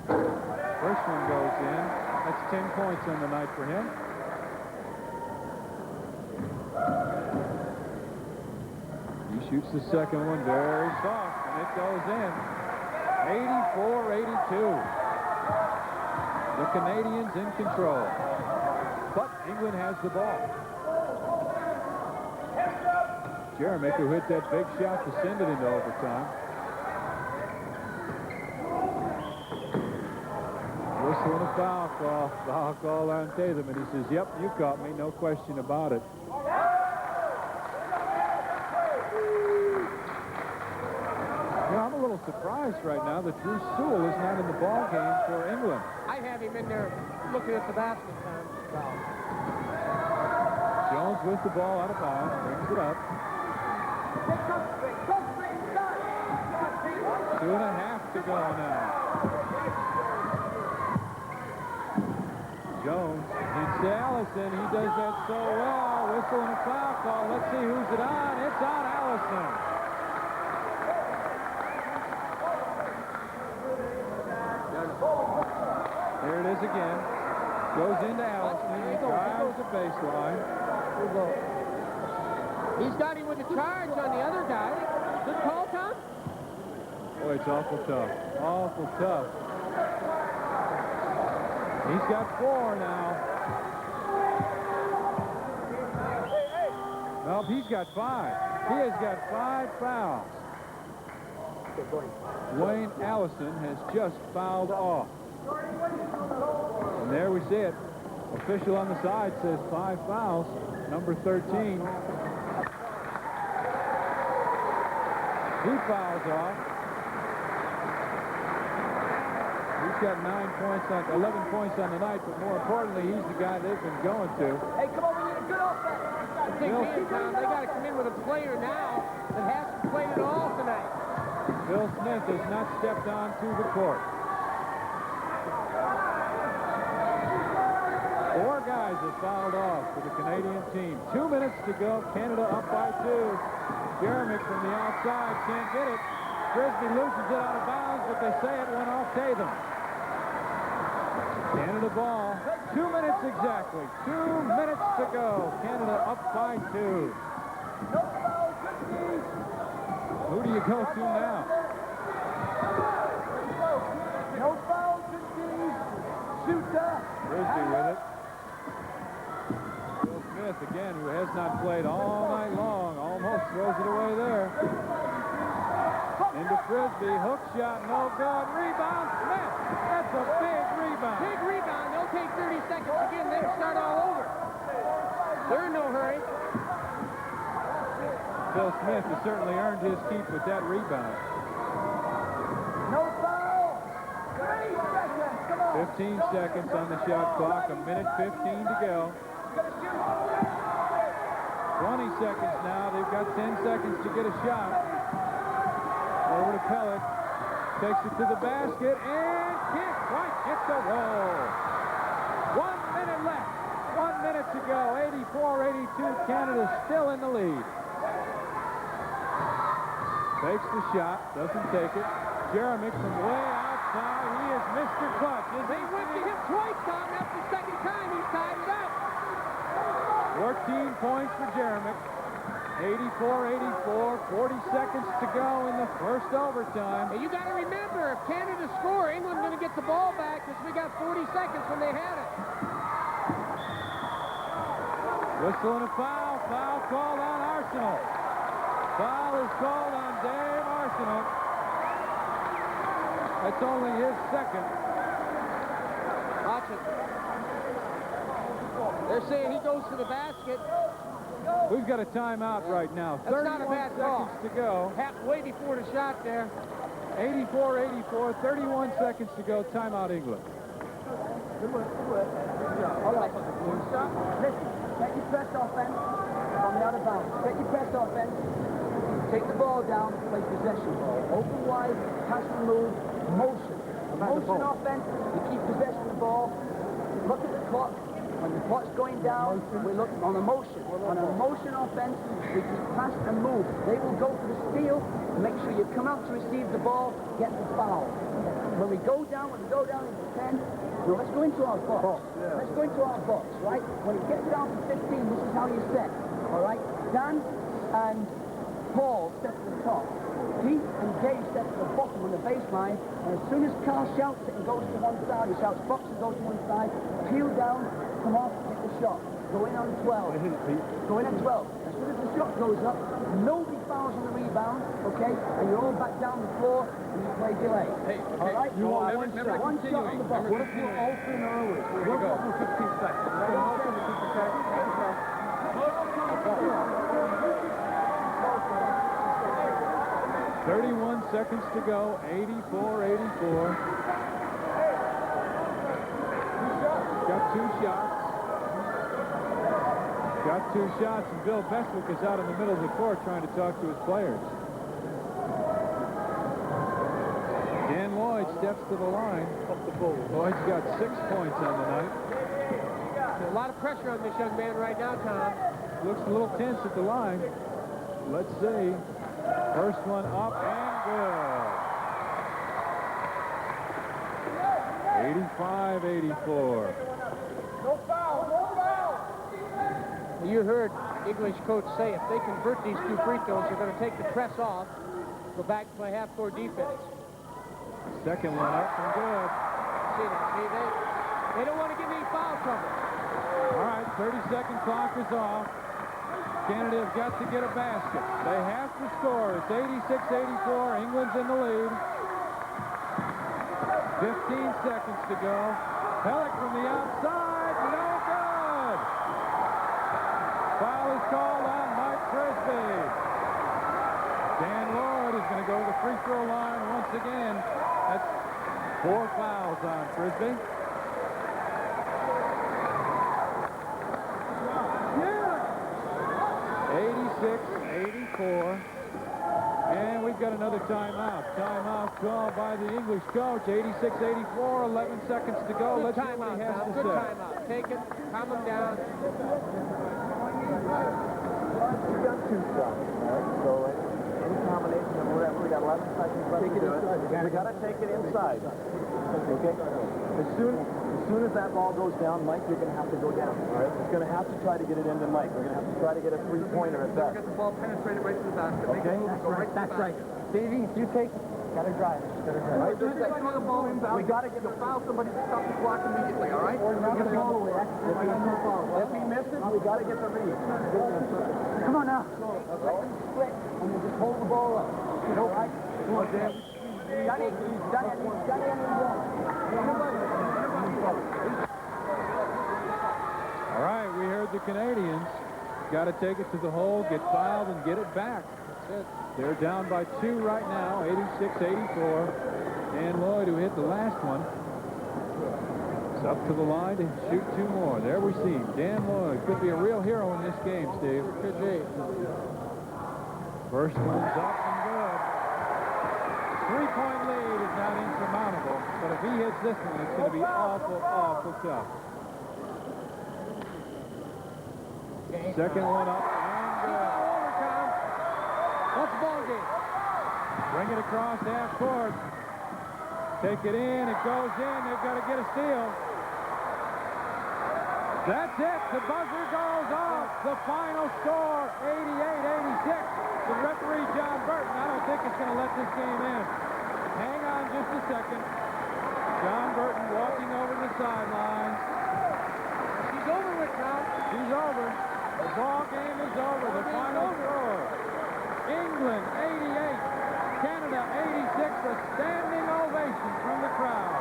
First one goes in. That's 10 points on the night for him. He shoots the second one very soft, and it goes in. 84-82. The Canadians in control. But England has the ball. Jeremy, who hit that big shot to send it into overtime. Whistle and a foul call. Foul call on Tatham, and he says, yep, you caught me, no question about it. You know, I'm a little surprised right now that Drew Sewell is not in the ball game for England.
I have him in there looking at the basket, Tom.
Jones with the ball out of bounds, brings it up. 2.5 to go now. Jones hits to Allison. He does that so well. Whistle and a foul call. Let's see who's it on. It's on Allison. There it is again. Goes into Allison. He drives the baseline.
He's got him with a charge on the other guy. Good call, Tom?
Boy, it's awful tough. Awful tough. He's got 4 now. Nope, he's got 5. He has got 5 fouls. Wayne Allison has just fouled off. And there we see it. Official on the side says 5 fouls. Number 13. He fouls off. He's got 11 points on the night, but more importantly, he's the guy they've been going to.
Hey, come on, we need a good offense.
They got to come in with a player now that hasn't played at all tonight.
Bill Smith has not stepped onto the court. 4 guys have fouled off for the Canadian team. 2 minutes to go. Canada up by 2. Jeremy from the outside can't get it. Frisbee loses it out of bounds, but they say it went off Tatham. Canada ball. 2 minutes exactly. 2 minutes to go. Canada up by 2. Who do you go to now?
No foul, Shooter.
Frisbee with it. Bill Smith again, who has not played all night long, almost throws it away there. Into Frisbee, hook shot, no good. Rebound, Smith. That's a big rebound.
Big rebound. They'll take 30 seconds again, then start all over. They're in no hurry.
Bill Smith has certainly earned his keep with that rebound.
No foul. 3 seconds. Come on.
15 seconds on the shot clock. A minute 15 to go. 20 seconds now. They've got 10 seconds to get a shot. Over to Pellet. Takes it to the basket and can't quite get the roll. 1 minute left. 1 minute to go. 84-82. Canada still in the lead. Takes the shot, doesn't take it. Jeremy from way outside. He is Mr. Clutch.
They went to him twice, Tom. That's the second time he's tied it up.
14 points for Jeremy. 84-84, 40 seconds to go in the first overtime.
And you got to remember, if Canada score, England's going to get the ball back because we got 40 seconds when they had it.
Whistle and a foul. Foul called on Arsenal. Foul is called on Dave Arsenal. That's only his second.
Watch it. They're saying he goes to the basket.
We've got a timeout right now.
That's not a bad call.
Seconds to go.
Way before the shot there.
84-84, 31 seconds to go. Timeout, England.
All right. Listen, take your press offense on the out of bounds. Take your press offense. Take the ball down, play possession ball. Open wide, pass and move, motion. Motion offense, you keep possession of the ball. Look at the clock. When the clock's going down, we look on a motion. On a motion offense, we keep pass and move. They will go for the steal. Make sure you come out to receive the ball, get the foul. When we go down into 10, now let's go into our box. Let's go into our box, right? When it gets down to 15, this is how you set. All right? Dan and Paul step to the top. Pete and Dave step to the bottom on the baseline. And as soon as Carl shouts it and goes to one side, he shouts box and goes to one side, peel down, come off, hit the shot. Go in on 12. Go in on 12. As soon as the shot goes up, nobody fouls on the rebound, okay? And you're all back down the floor and you play delay.
Hey,
all right?
You want
one shot on the box.
What if you open early? We're going for 15 seconds. We're going for 15 seconds.
31 seconds to go, 84-84. Got two shots. Got two shots, and Bill Bestwick is out in the middle of the court trying to talk to his players. Dan Lloyd steps to the line. Lloyd's got 6 points on the night.
There's a lot of pressure on this young man right now, Tom.
Looks a little tense at the line. Let's see. First one up and good. 85-84.
No foul, no foul. You heard English coach say if they convert these two free throws, they're going to take the press off, go back to play half-court defense.
Second one up and good.
See that? See, they don't want to give me foul trouble.
All right, 30-second clock is off. Canada have got to get a basket. They have to score. It's 86-84. England's in the lead. 15 seconds to go. Pellick from the outside. No good. Foul is called on Mike Frisbee. Dan Lloyd is going to go to the free throw line once again. That's 4 fouls on Frisbee. 86-84. And we've got another timeout. Timeout called by the English coach. 86-84, 11 seconds to go.
Good
Let's see what he has to
Good
say.
timeout. Take it, calm him down.
We've got 2 shots, all right? So any combination of whatever, we got 11 seconds left to do it. We got to take it inside. Okay? As soon as that ball goes down, Mike, you're going to have to go down, all right? He's going to have to try to get it into Mike. We're going to have to try to get a three-pointer at that.
Get the ball penetrated right to the basket.
Okay?
That's right. Stevie, if you take, gotta drive. Gotta drive.
As soon as they throw the ball inbound, we got to get the foul somebody to stop the clock immediately, all right?
If he misses, we got to get the read.
Come on now. Split, and you just hold the ball up. All right? Come on, Dan. Danny,
All right, we heard the Canadians. Got to take it to the hole, get fouled, and get it back. That's it. They're down by 2 right now, 86-84. Dan Lloyd, who hit the last one, is up to the line to shoot 2 more. There we see Dan Lloyd. Could be a real hero in this game, Steve.
Could be.
First one's up and good. 3-point lead is not insurmountable, but if he hits this one, it's going to be awful, awful tough. Second one up and good.
What's the ball game?
Bring it across half court. Take it in. It goes in. They've got to get a steal. That's it. The buzzer goes off. The final score, 88-86. The referee, John Burton, I don't think it's going to let this game in. Hang on just a second. John Burton walking over the sidelines.
She's over with, Tom.
She's over. The ball game is over. The final score. England 88, Canada 86. A standing ovation from the crowd.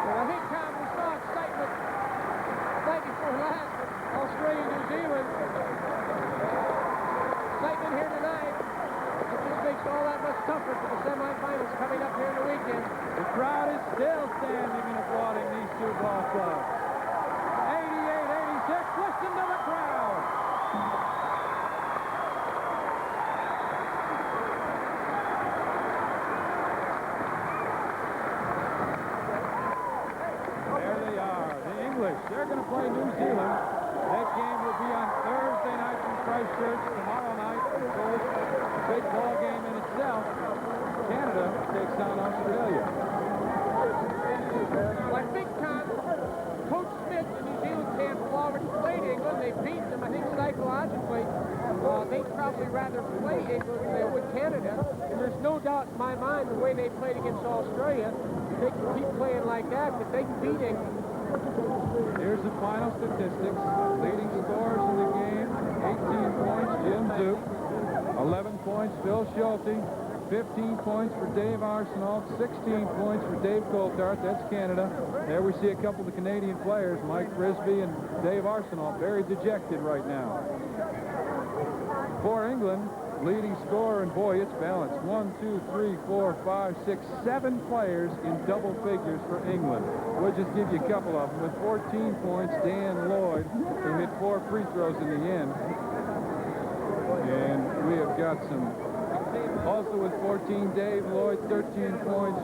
Well, I think, Tom, we saw excitement night before last with Australia and New Zealand. Excitement here tonight. It just makes it all that much tougher for the semifinals coming up here in the weekend.
The crowd is still standing and applauding these two ball clubs. 88-86. Listen to the crowd. There they are, the English. They're going to play New Zealand. That game will be on Thursday night from Christchurch. Tomorrow night, of course, a big ball game in itself. Canada takes on Australia.
Well, I think, Tom, Coach Smith in New Zealand camp have already played England. They've beaten them. I think psychologically, they'd probably rather play England than they would Canada. And there's no doubt in my mind the way they played against Australia, if they can keep playing like that they can beat England.
Here's the final statistics. Leading scorers in the game, 18 points, Jim Duke. 11 points, Phil Schulte. 15 points for Dave Arsenault. 16 points for Dave Coulthard. That's Canada. There we see a couple of the Canadian players, Mike Frisbee and Dave Arsenault, very dejected right now. For England, leading scorer, and boy, it's balanced. 1, 2, 3, 4, 5, 6, 7 players in double figures for England. We'll just give you a couple of them. With 14 points, Dan Lloyd, who hit 4 free throws in the end. And we have got some, also with 14, Dave Lloyd, 13 points.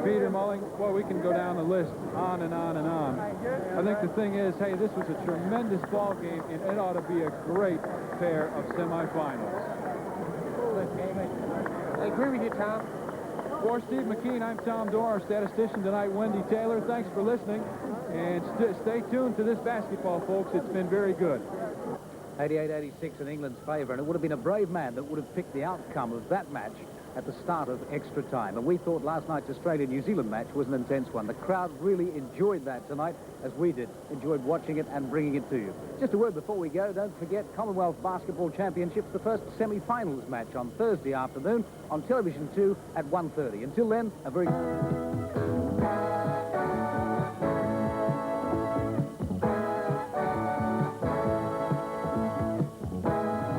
Peter Mulling, well, we can go down the list on and on and on. I think the thing is, hey, this was a tremendous ball game, and it ought to be a great pair of semifinals.
I agree with you, Tom.
For Steve McKean, I'm Tom Dorr, our statistician tonight, Wendy Taylor. Thanks for listening, and stay tuned to this basketball, folks. It's been very good.
88-86 in England's favour, and it would have been a brave man that would have picked the outcome of that match at the start of extra time. And we thought last night's Australia-New Zealand match was an intense one. The crowd really enjoyed that tonight, as we did. Enjoyed watching it and bringing it to you. Just a word before we go, don't forget Commonwealth Basketball Championship, the first semi-finals match on Thursday afternoon on Television 2 at 1:30. Until then, a very...